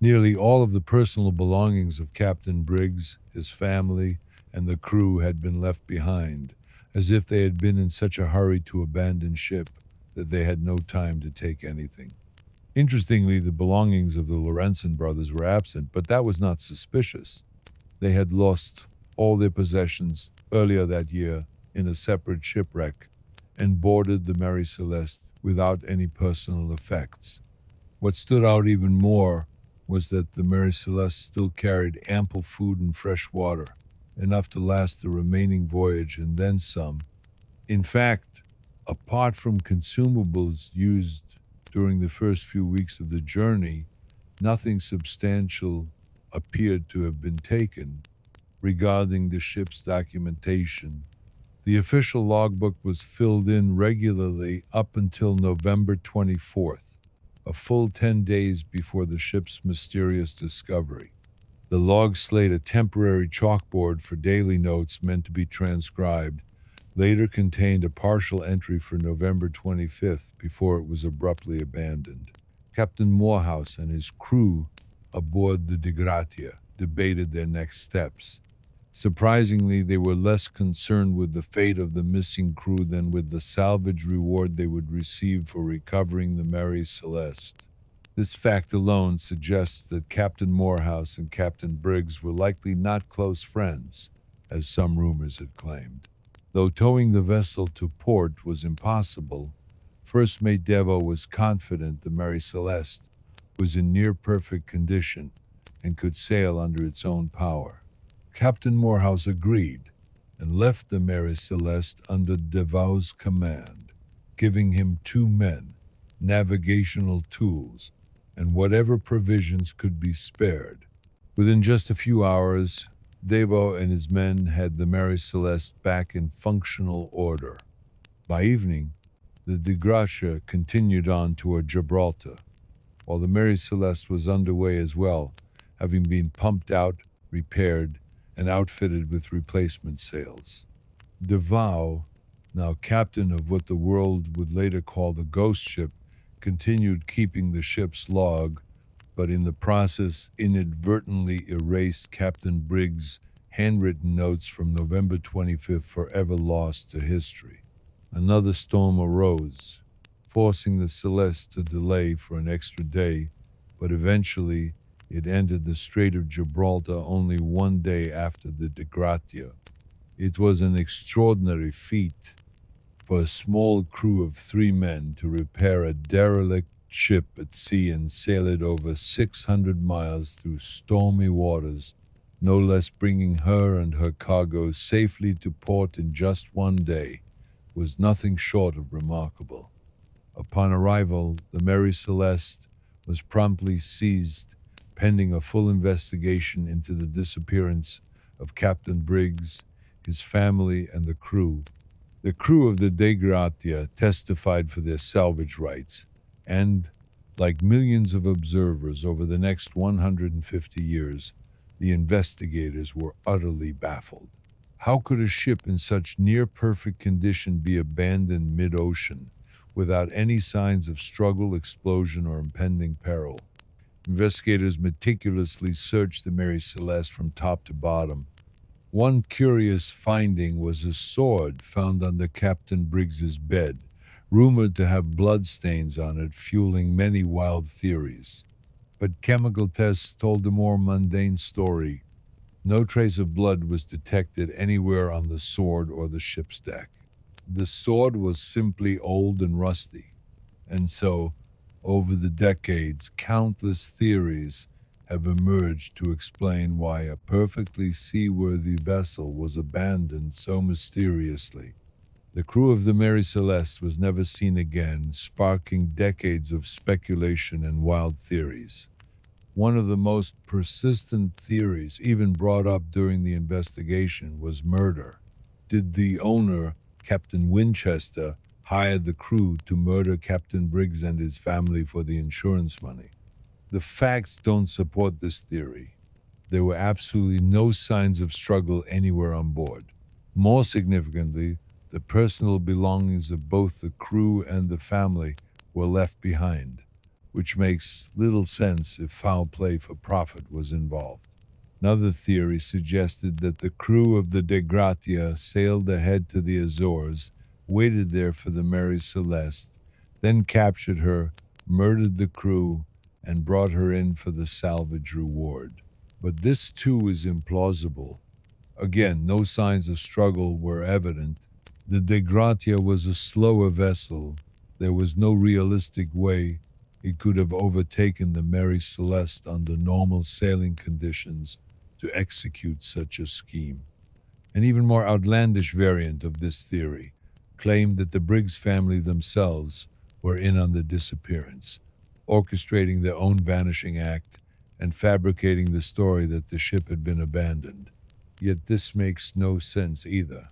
S1: Nearly all of the personal belongings of Captain Briggs, his family, and the crew had been left behind, as if they had been in such a hurry to abandon ship that they had no time to take anything. Interestingly, the belongings of the Lorenzen brothers were absent, but that was not suspicious. They had lost all their possessions earlier that year in a separate shipwreck and boarded the Mary Celeste without any personal effects. What stood out even more was that the Mary Celeste still carried ample food and fresh water, enough to last the remaining voyage and then some. In fact, apart from consumables used during the first few weeks of the journey, nothing substantial appeared to have been taken. Regarding the ship's documentation, the official logbook was filled in regularly up until November 24th, a full 10 days before the ship's mysterious discovery. The log slate, a temporary chalkboard for daily notes meant to be transcribed, later contained a partial entry for November 25th before it was abruptly abandoned. Captain Morehouse and his crew aboard the De Gratia debated their next steps. Surprisingly, they were less concerned with the fate of the missing crew than with the salvage reward they would receive for recovering the Mary Celeste. This fact alone suggests that Captain Morehouse and Captain Briggs were likely not close friends, as some rumors had claimed. Though towing the vessel to port was impossible, First Mate Devo was confident the Mary Celeste was in near perfect condition and could sail under its own power. Captain Morehouse agreed and left the Mary Celeste under Devo's command, giving him 2 men, navigational tools, and whatever provisions could be spared. Within just a few hours, Devo and his men had the Mary Celeste back in functional order. By evening, the De Gracia continued on toward Gibraltar, while the Mary Celeste was underway as well, having been pumped out, repaired, and outfitted with replacement sails. Devo, now captain of what the world would later call the Ghost Ship, continued keeping the ship's log, but in the process inadvertently erased Captain Briggs' handwritten notes from November 25th, forever lost to history. Another storm arose, forcing the Celeste to delay for an extra day, but eventually it entered the Strait of Gibraltar only 1 day after the De Gratia. It was an extraordinary feat for a small crew of 3 men to repair a derelict ship at sea and sail it over 600 miles through stormy waters, no less bringing her and her cargo safely to port in just 1 day, was nothing short of remarkable. Upon arrival, the Mary Celeste was promptly seized, pending a full investigation into the disappearance of Captain Briggs, his family, and the crew. The crew of the De Gratia testified for their salvage rights, and, like millions of observers over the next 150 years, the investigators were utterly baffled. How could a ship in such near-perfect condition be abandoned mid-ocean without any signs of struggle, explosion, or impending peril? Investigators meticulously searched the Mary Celeste from top to bottom. One curious finding was a sword found under Captain Briggs's bed, rumored to have bloodstains on it, fueling many wild theories. But chemical tests told a more mundane story. No trace of blood was detected anywhere on the sword or the ship's deck. The sword was simply old and rusty, and so, over the decades, countless theories have emerged to explain why a perfectly seaworthy vessel was abandoned so mysteriously. The crew of the Mary Celeste was never seen again, sparking decades of speculation and wild theories. One of the most persistent theories, even brought up during the investigation, was murder. Did the owner, Captain Winchester, hire the crew to murder Captain Briggs and his family for the insurance money? The facts don't support this theory. There were absolutely no signs of struggle anywhere on board. More significantly, the personal belongings of both the crew and the family were left behind, which makes little sense if foul play for profit was involved. Another theory suggested that the crew of the De Gratia sailed ahead to the Azores, waited there for the Mary Celeste, then captured her, murdered the crew, and brought her in for the salvage reward. But this too is implausible. Again, no signs of struggle were evident. The De Gratia was a slower vessel. There was no realistic way it could have overtaken the Mary Celeste under normal sailing conditions to execute such a scheme. An even more outlandish variant of this theory claimed that the Briggs family themselves were in on the disappearance, orchestrating their own vanishing act and fabricating the story that the ship had been abandoned. Yet this makes no sense either.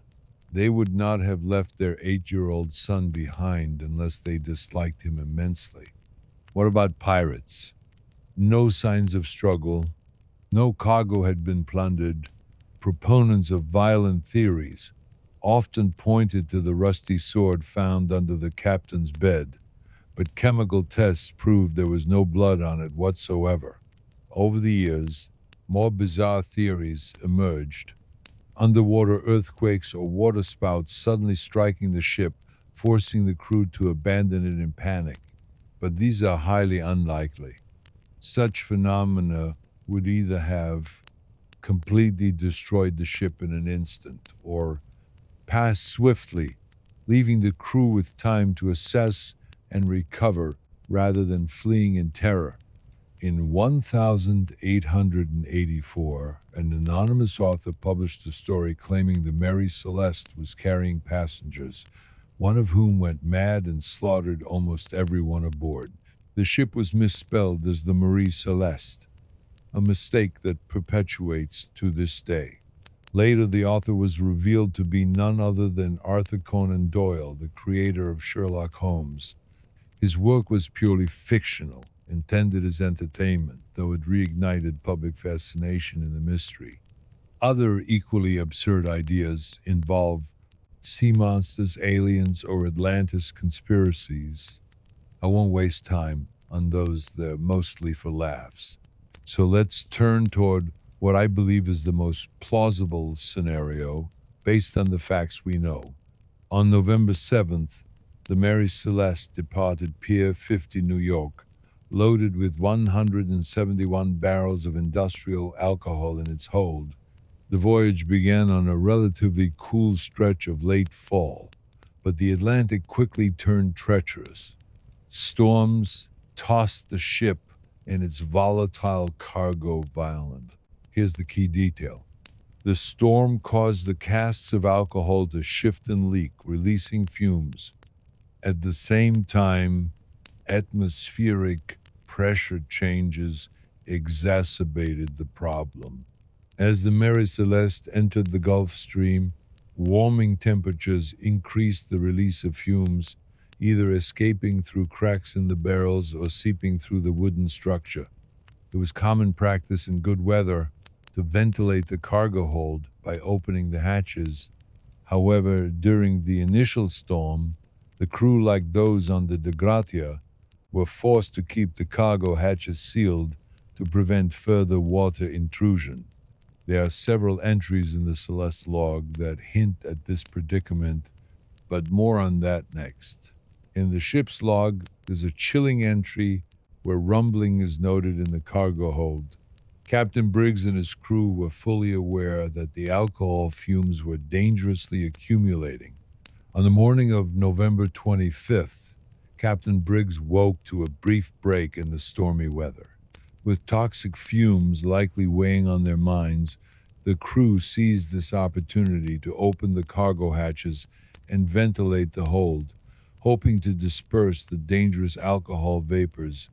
S1: They would not have left their 8-year-old son behind unless they disliked him immensely. What about pirates? No signs of struggle. No cargo had been plundered. Proponents of violent theories often pointed to the rusty sword found under the captain's bed, but chemical tests proved there was no blood on it whatsoever. Over the years, more bizarre theories emerged. Underwater earthquakes or waterspouts suddenly striking the ship, forcing the crew to abandon it in panic. But these are highly unlikely. Such phenomena would either have completely destroyed the ship in an instant or passed swiftly, leaving the crew with time to assess and recover rather than fleeing in terror. In 1884, an anonymous author published a story claiming the Mary Celeste was carrying passengers, one of whom went mad and slaughtered almost everyone aboard. The ship was misspelled as the Marie Celeste, a mistake that perpetuates to this day. Later, the author was revealed to be none other than Arthur Conan Doyle, the creator of Sherlock Holmes. His work was purely fictional, intended as entertainment, though it reignited public fascination in the mystery. Other equally absurd ideas involve sea monsters, aliens, or Atlantis conspiracies. I won't waste time on those, they're mostly for laughs. So let's turn toward what I believe is the most plausible scenario based on the facts we know. On November 7th, the Mary Celeste departed Pier 50, New York, loaded with 171 barrels of industrial alcohol in its hold. The voyage began on a relatively cool stretch of late fall, but the Atlantic quickly turned treacherous. Storms tossed the ship and its volatile cargo violent. Here's the key detail. The storm caused the casks of alcohol to shift and leak, releasing fumes. At the same time, atmospheric pressure changes exacerbated the problem. As the Mary Celeste entered the Gulf Stream, warming temperatures increased the release of fumes, either escaping through cracks in the barrels or seeping through the wooden structure. It was common practice in good weather to ventilate the cargo hold by opening the hatches. However, during the initial storm, the crew, like those on the De Gratia, were forced to keep the cargo hatches sealed to prevent further water intrusion. There are several entries in the Celeste log that hint at this predicament, but more on that next. In the ship's log, there's a chilling entry where rumbling is noted in the cargo hold. Captain Briggs and his crew were fully aware that the alcohol fumes were dangerously accumulating. On the morning of November 25th, Captain Briggs woke to a brief break in the stormy weather. With toxic fumes likely weighing on their minds, the crew seized this opportunity to open the cargo hatches and ventilate the hold, hoping to disperse the dangerous alcohol vapors.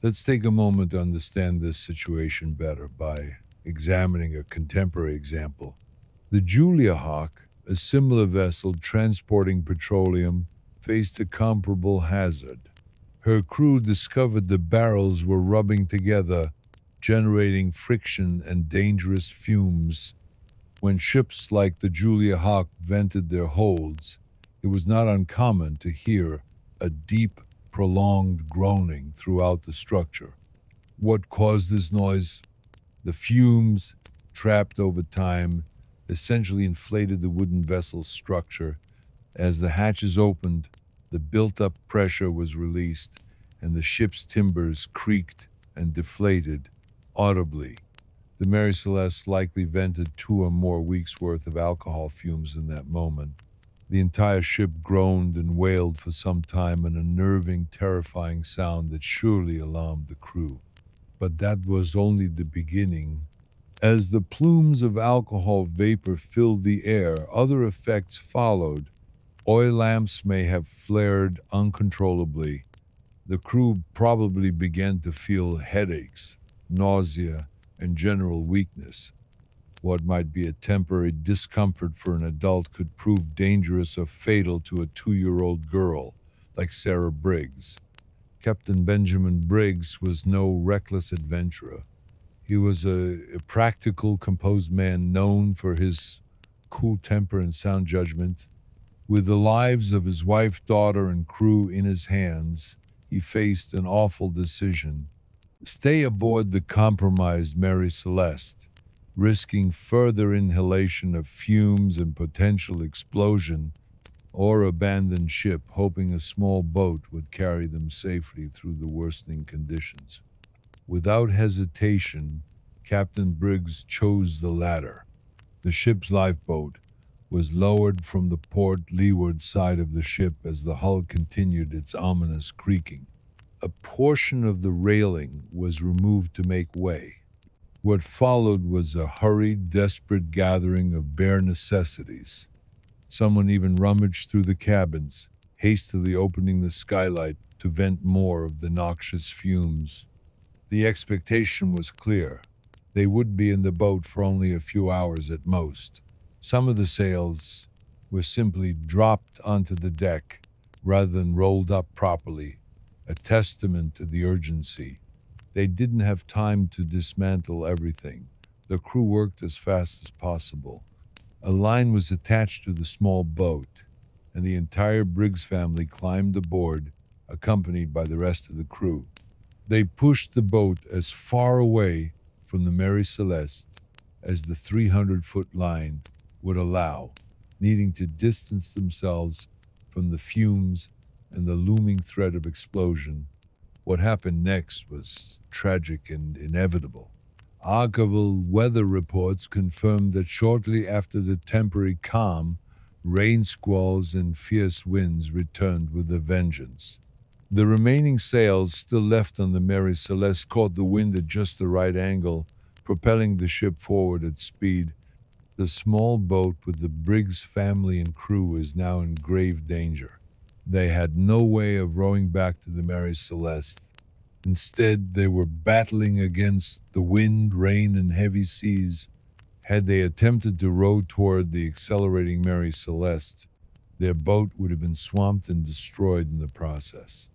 S1: Let's take a moment to understand this situation better by examining a contemporary example. The Julia Hawk, a similar vessel transporting petroleum, faced a comparable hazard. Her crew discovered the barrels were rubbing together, generating friction and dangerous fumes. When ships like the Julia Hawk vented their holds, it was not uncommon to hear a deep, prolonged groaning throughout the structure. What caused this noise? The fumes, trapped over time, essentially inflated the wooden vessel's structure. As the hatches opened, the built up pressure was released, and the ship's timbers creaked and deflated audibly. The Mary Celeste likely vented 2 or more weeks' worth of alcohol fumes in that moment. The entire ship groaned and wailed for some time, an unnerving, terrifying sound that surely alarmed the crew. But that was only the beginning. As the plumes of alcohol vapor filled the air, other effects followed. Oil lamps may have flared uncontrollably. The crew probably began to feel headaches, nausea, and general weakness. What might be a temporary discomfort for an adult could prove dangerous or fatal to a 2-year-old girl like Sarah Briggs. Captain Benjamin Briggs was no reckless adventurer. He was a practical, composed man known for his cool temper and sound judgment. With the lives of his wife, daughter, and crew in his hands, he faced an awful decision: stay aboard the compromised Mary Celeste, risking further inhalation of fumes and potential explosion, or abandon ship, hoping a small boat would carry them safely through the worsening conditions. Without hesitation, Captain Briggs chose the latter. The ship's lifeboat was lowered from the port leeward side of the ship as the hull continued its ominous creaking. A portion of the railing was removed to make way. What followed was a hurried, desperate gathering of bare necessities. Someone even rummaged through the cabins, hastily opening the skylight to vent more of the noxious fumes. The expectation was clear. They would be in the boat for only a few hours at most. Some of the sails were simply dropped onto the deck rather than rolled up properly, a testament to the urgency. They didn't have time to dismantle everything. The crew worked as fast as possible. A line was attached to the small boat, and the entire Briggs family climbed aboard, accompanied by the rest of the crew. They pushed the boat as far away from the Mary Celeste as the 300-foot line would allow, needing to distance themselves from the fumes and the looming threat of explosion. What happened next was tragic and inevitable. Archival weather reports confirmed that shortly after the temporary calm, rain squalls and fierce winds returned with a vengeance. The remaining sails still left on the Mary Celeste caught the wind at just the right angle, propelling the ship forward at speed. The small boat with the Briggs family and crew was now in grave danger. They had no way of rowing back to the Mary Celeste. Instead, they were battling against the wind, rain, and heavy seas. Had they attempted to row toward the accelerating Mary Celeste, their boat would have been swamped and destroyed in the process.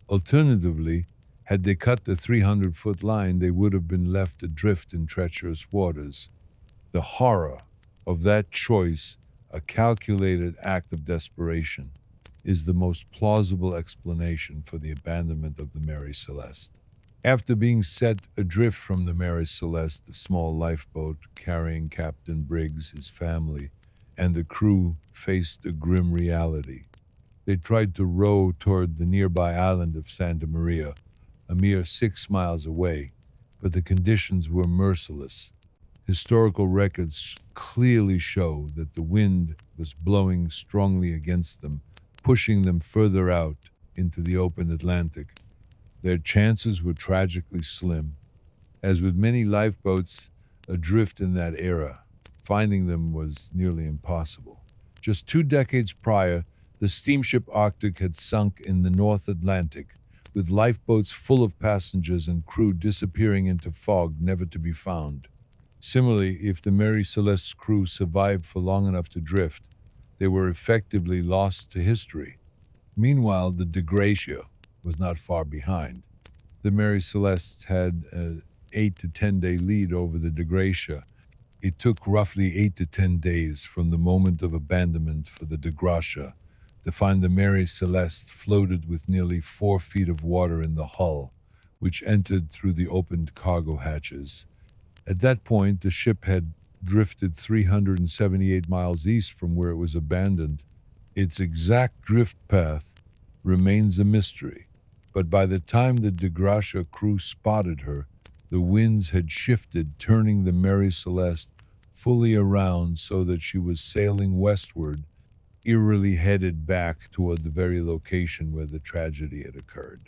S1: Alternatively, had they cut the 300-foot line, they would have been left adrift in treacherous waters. The horror of that choice, a calculated act of desperation, is the most plausible explanation for the abandonment of the Mary Celeste. After being set adrift from the Mary Celeste, the small lifeboat carrying Captain Briggs, his family, and the crew faced a grim reality. They tried to row toward the nearby island of Santa Maria, a mere 6 miles away, but the conditions were merciless. Historical records clearly show that the wind was blowing strongly against them, pushing them further out into the open Atlantic. Their chances were tragically slim. As with many lifeboats adrift in that era, finding them was nearly impossible. Just 2 decades prior, the steamship Arctic had sunk in the North Atlantic, with lifeboats full of passengers and crew disappearing into fog never to be found. Similarly, if the Mary Celeste's crew survived for long enough to drift, they were effectively lost to history. Meanwhile, the Degracia was not far behind. The Mary Celeste had an 8 to 10 day lead over the Degracia. It took roughly 8 to 10 days from the moment of abandonment for the Degracia to find the Mary Celeste floated with nearly 4 feet of water in the hull, which entered through the opened cargo hatches. At that point, the ship had drifted 378 miles east from where it was abandoned. Its exact drift path remains a mystery, but by the time the De Gracia crew spotted her, the winds had shifted, turning the Mary Celeste fully around so that she was sailing westward, eerily headed back toward the very location where the tragedy had occurred.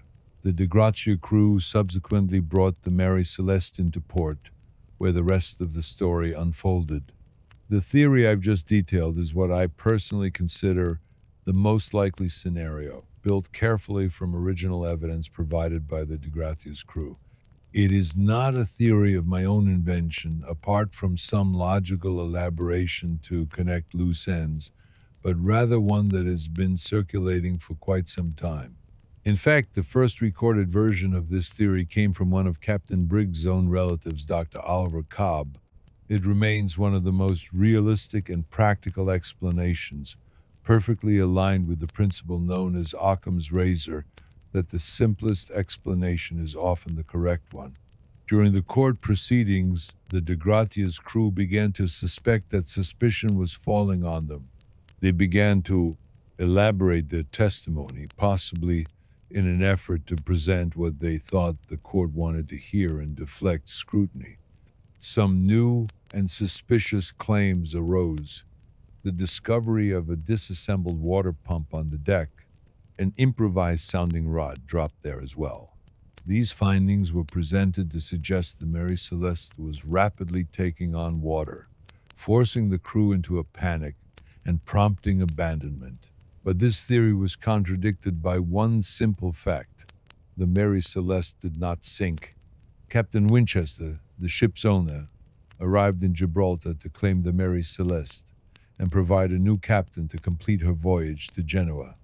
S1: The De Gracia crew subsequently brought the Mary Celeste into port, where the rest of the story unfolded. The theory I've just detailed is what I personally consider the most likely scenario, built carefully from original evidence provided by the De Gracia's crew. It is not a theory of my own invention, apart from some logical elaboration to connect loose ends, but rather one that has been circulating for quite some time. In fact, the first recorded version of this theory came from one of Captain Briggs' own relatives, Dr. Oliver Cobb. It remains one of the most realistic and practical explanations, perfectly aligned with the principle known as Occam's razor, that the simplest explanation is often the correct one. During the court proceedings, the De Gracia's crew began to suspect that suspicion was falling on them. They began to elaborate their testimony, possibly in an effort to present what they thought the court wanted to hear and deflect scrutiny. Some new and suspicious claims arose. The discovery of a disassembled water pump on the deck, an improvised sounding rod dropped there as well. These findings were presented to suggest the Mary Celeste was rapidly taking on water, forcing the crew into a panic and prompting abandonment. But this theory was contradicted by one simple fact. The Mary Celeste did not sink. Captain Winchester, the ship's owner, arrived in Gibraltar to claim the Mary Celeste and provide a new captain to complete her voyage to Genoa.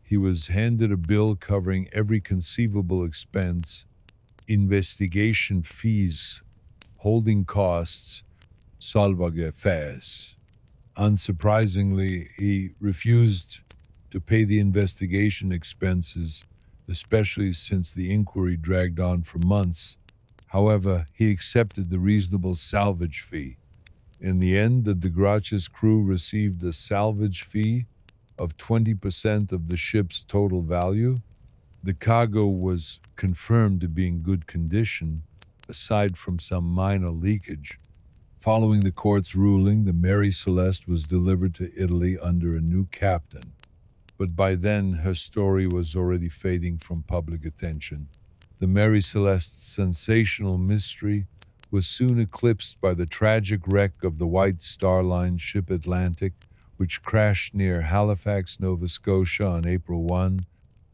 S1: He was handed a bill covering every conceivable expense: investigation fees, holding costs, salvage fares. Unsurprisingly, he refused to pay the investigation expenses, especially since the inquiry dragged on for months. However, he accepted the reasonable salvage fee. In the end, the De Gracia's crew received a salvage fee of 20% of the ship's total value. The cargo was confirmed to be in good condition, aside from some minor leakage. Following the court's ruling, the Mary Celeste was delivered to Italy under a new captain. But by then, her story was already fading from public attention. The Mary Celeste's sensational mystery was soon eclipsed by the tragic wreck of the White Star Line ship Atlantic, which crashed near Halifax, Nova Scotia on April 1,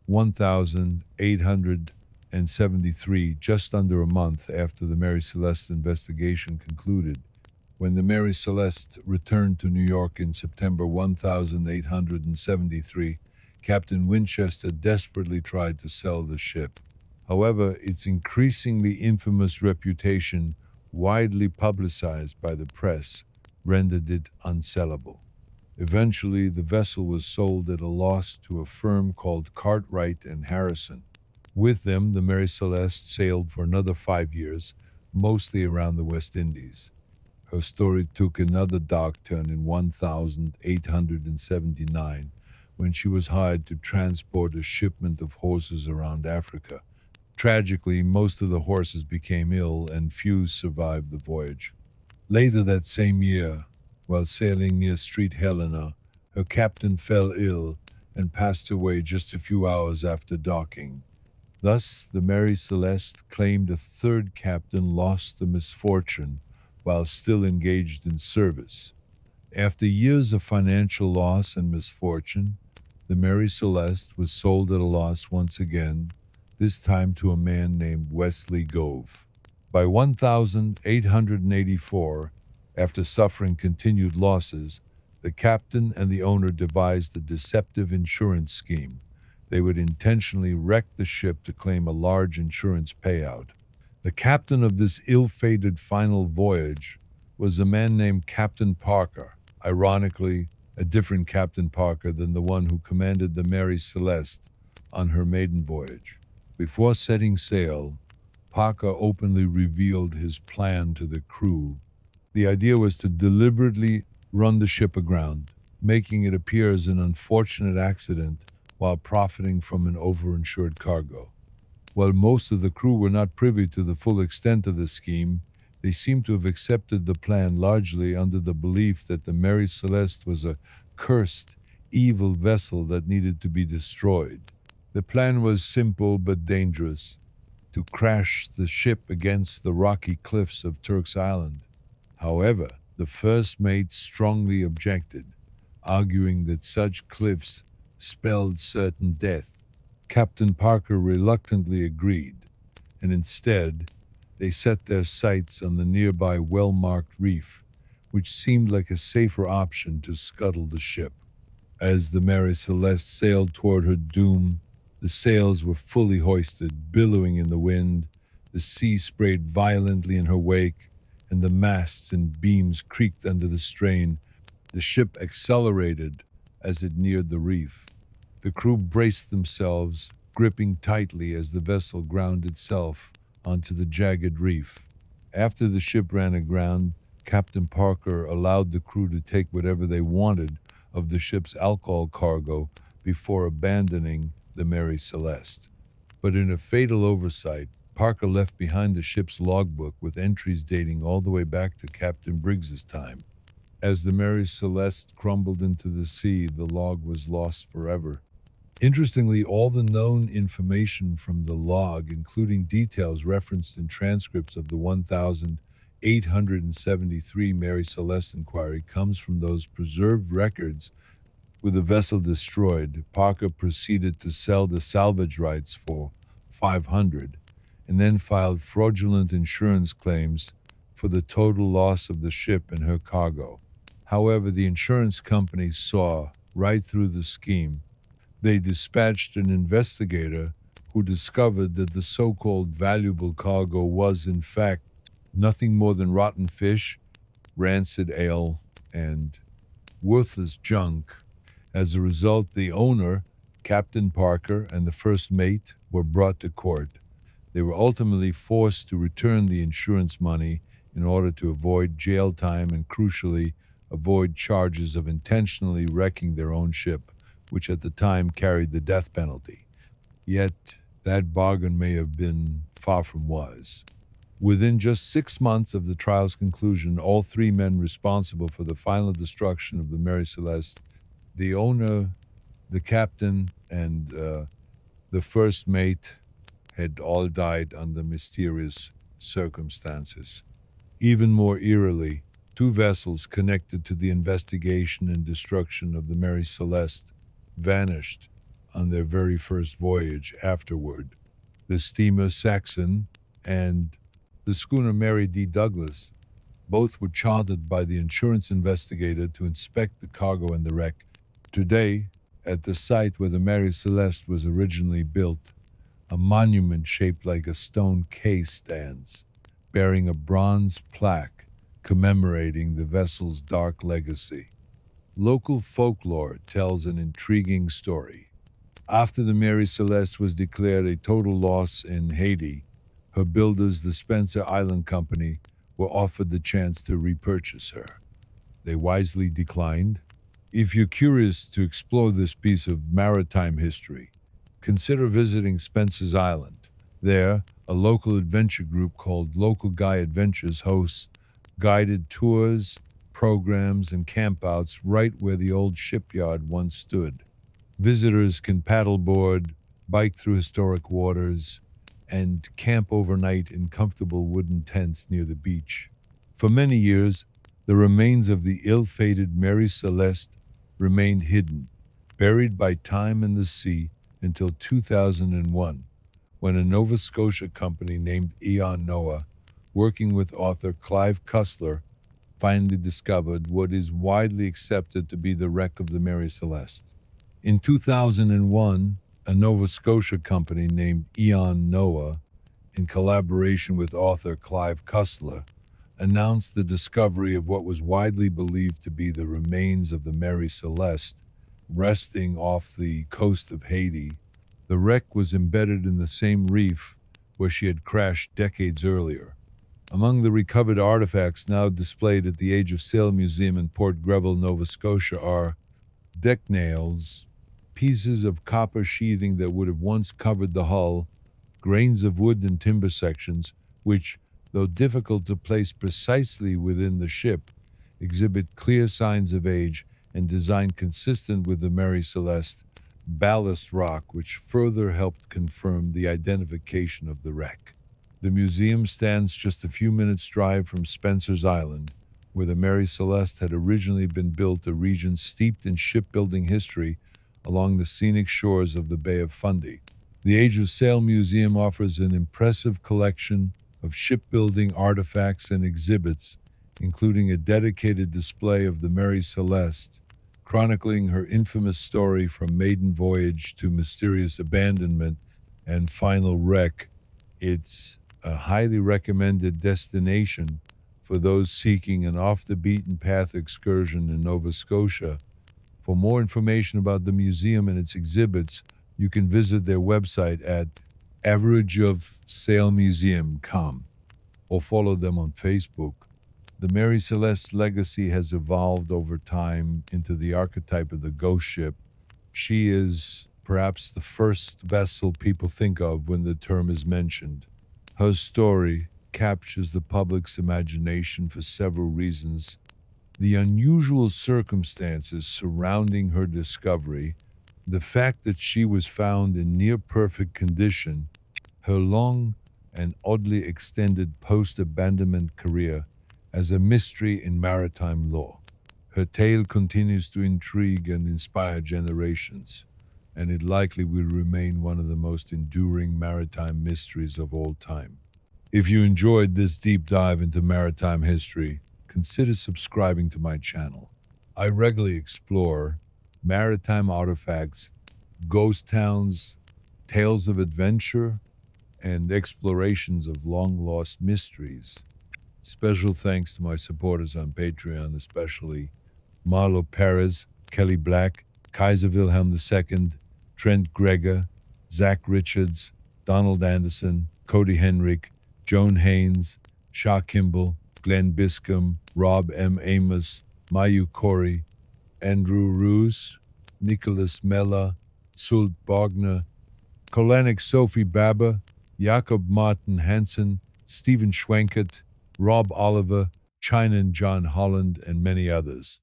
S1: 1873, just under a month after the Mary Celeste investigation concluded. When the Mary Celeste returned to New York in September 1873, Captain Winchester desperately tried to sell the ship. However, its increasingly infamous reputation, widely publicized by the press, rendered it unsellable. Eventually, the vessel was sold at a loss to a firm called Cartwright and Harrison. With them, the Mary Celeste sailed for another 5 years, mostly around the West Indies. Her story took another dark turn in 1879, when she was hired to transport a shipment of horses around Africa. Tragically, most of the horses became ill and few survived the voyage. Later that same year, while sailing near Street Helena, her captain fell ill and passed away just a few hours after docking. Thus, the Mary Celeste claimed a third captain lost to misfortune while still engaged in service. After years of financial loss and misfortune, the Mary Celeste was sold at a loss once again, this time to a man named Wesley Gove. By 1884, after suffering continued losses, the captain and the owner devised a deceptive insurance scheme. They would intentionally wreck the ship to claim a large insurance payout. The captain of this ill-fated final voyage was a man named Captain Parker, ironically, a different Captain Parker than the one who commanded the Mary Celeste on her maiden voyage. Before setting sail, Parker openly revealed his plan to the crew. The idea was to deliberately run the ship aground, making it appear as an unfortunate accident while profiting from an overinsured cargo. While most of the crew were not privy to the full extent of the scheme, they seemed to have accepted the plan largely under the belief that the Mary Celeste was a cursed, evil vessel that needed to be destroyed. The plan was simple but dangerous: to crash the ship against the rocky cliffs of Turk's Island. However, the first mate strongly objected, arguing that such cliffs spelled certain death. Captain Parker reluctantly agreed, and instead, they set their sights on the nearby well marked reef, which seemed like a safer option to scuttle the ship. As the Mary Celeste sailed toward her doom, the sails were fully hoisted, billowing in the wind. The sea sprayed violently in her wake, and the masts and beams creaked under the strain. The ship accelerated as it neared the reef. The crew braced themselves, gripping tightly as the vessel ground itself onto the jagged reef. After the ship ran aground, Captain Parker allowed the crew to take whatever they wanted of the ship's alcohol cargo before abandoning the Mary Celeste. But in a fatal oversight, Parker left behind the ship's logbook with entries dating all the way back to Captain Briggs's time. As the Mary Celeste crumbled into the sea, the log was lost forever. Interestingly, all the known information from the log, including details referenced in transcripts of the 1873 Mary Celeste inquiry, comes from those preserved records. With the vessel destroyed, Parker proceeded to sell the salvage rights for $500 and then filed fraudulent insurance claims for the total loss of the ship and her cargo. However, the insurance company saw right through the scheme. They dispatched an investigator who discovered that the so-called valuable cargo was, in fact, nothing more than rotten fish, rancid ale, and worthless junk. As a result, the owner, Captain Parker, and the first mate were brought to court. They were ultimately forced to return the insurance money in order to avoid jail time and, crucially, avoid charges of intentionally wrecking their own ship, which at the time carried the death penalty. Yet, that bargain may have been far from wise. Within just 6 months of the trial's conclusion, all three men responsible for the final destruction of the Mary Celeste, the owner, the captain, and the first mate, had all died under mysterious circumstances. Even more eerily, two vessels connected to the investigation and destruction of the Mary Celeste vanished on their very first voyage afterward. The steamer Saxon and the schooner Mary D. Douglas both were chartered by the insurance investigator to inspect the cargo and the wreck. Today, at the site where the Mary Celeste was originally built, a monument shaped like a stone case stands, bearing a bronze plaque commemorating the vessel's dark legacy. Local folklore tells an intriguing story. After the Mary Celeste was declared a total loss in Haiti, her builders, the Spencer Island Company, were offered the chance to repurchase her. They wisely declined. If you're curious to explore this piece of maritime history, consider visiting Spencer's Island. There, a local adventure group called Local Guy Adventures hosts guided tours, programs, and campouts right where the old shipyard once stood. Visitors can paddleboard, bike through historic waters, and camp overnight in comfortable wooden tents near the beach. For many years, the remains of the ill-fated Mary Celeste remained hidden, buried by time and the sea until 2001, when a Nova Scotia company named Noah, working with author Clive Cussler, finally discovered what is widely accepted to be the wreck of the Mary Celeste. In 2001, a Nova Scotia company named Noah, in collaboration with author Clive Cussler, announced the discovery of what was widely believed to be the remains of the Mary Celeste, resting off the coast of Haiti. The wreck was embedded in the same reef where she had crashed decades earlier. Among the recovered artifacts now displayed at the Age of Sail Museum in Port Greville, Nova Scotia are deck nails, pieces of copper sheathing that would have once covered the hull, grains of wood and timber sections, which, though difficult to place precisely within the ship, exhibit clear signs of age and design consistent with the Mary Celeste, ballast rock, which further helped confirm the identification of the wreck. The museum stands just a few minutes' drive from Spencer's Island, where the Mary Celeste had originally been built, a region steeped in shipbuilding history along the scenic shores of the Bay of Fundy. The Age of Sail Museum offers an impressive collection of shipbuilding artifacts and exhibits, including a dedicated display of the Mary Celeste, chronicling her infamous story from maiden voyage to mysterious abandonment and final wreck. It's a highly recommended destination for those seeking an off-the-beaten-path excursion in Nova Scotia. For more information about the museum and its exhibits, you can visit their website at averageofsailmuseum.com or follow them on Facebook. The Mary Celeste's legacy has evolved over time into the archetype of the ghost ship. She is perhaps the first vessel people think of when the term is mentioned. Her story captures the public's imagination for several reasons. The unusual circumstances surrounding her discovery, the fact that she was found in near perfect condition, her long and oddly extended post-abandonment career as a mystery in maritime lore. Her tale continues to intrigue and inspire generations, and it likely will remain one of the most enduring maritime mysteries of all time. If you enjoyed this deep dive into maritime history, consider subscribing to my channel. I regularly explore maritime artifacts, ghost towns, tales of adventure, and explorations of long-lost mysteries. Special thanks to my supporters on Patreon, especially Marlo Perez, Kelly Black, Kaiser Wilhelm II, Trent Gregor, Zach Richards, Donald Anderson, Cody Henrik, Joan Haynes, Shaw Kimball, Glenn Biscom, Rob M. Amos, Mayu Corey, Andrew Roos, Nicholas Mella, Zult Bogner, Kolenik Sophie Baba, Jakob Martin Hansen, Stephen Schwenkert, Rob Oliver, China and John Holland, and many others.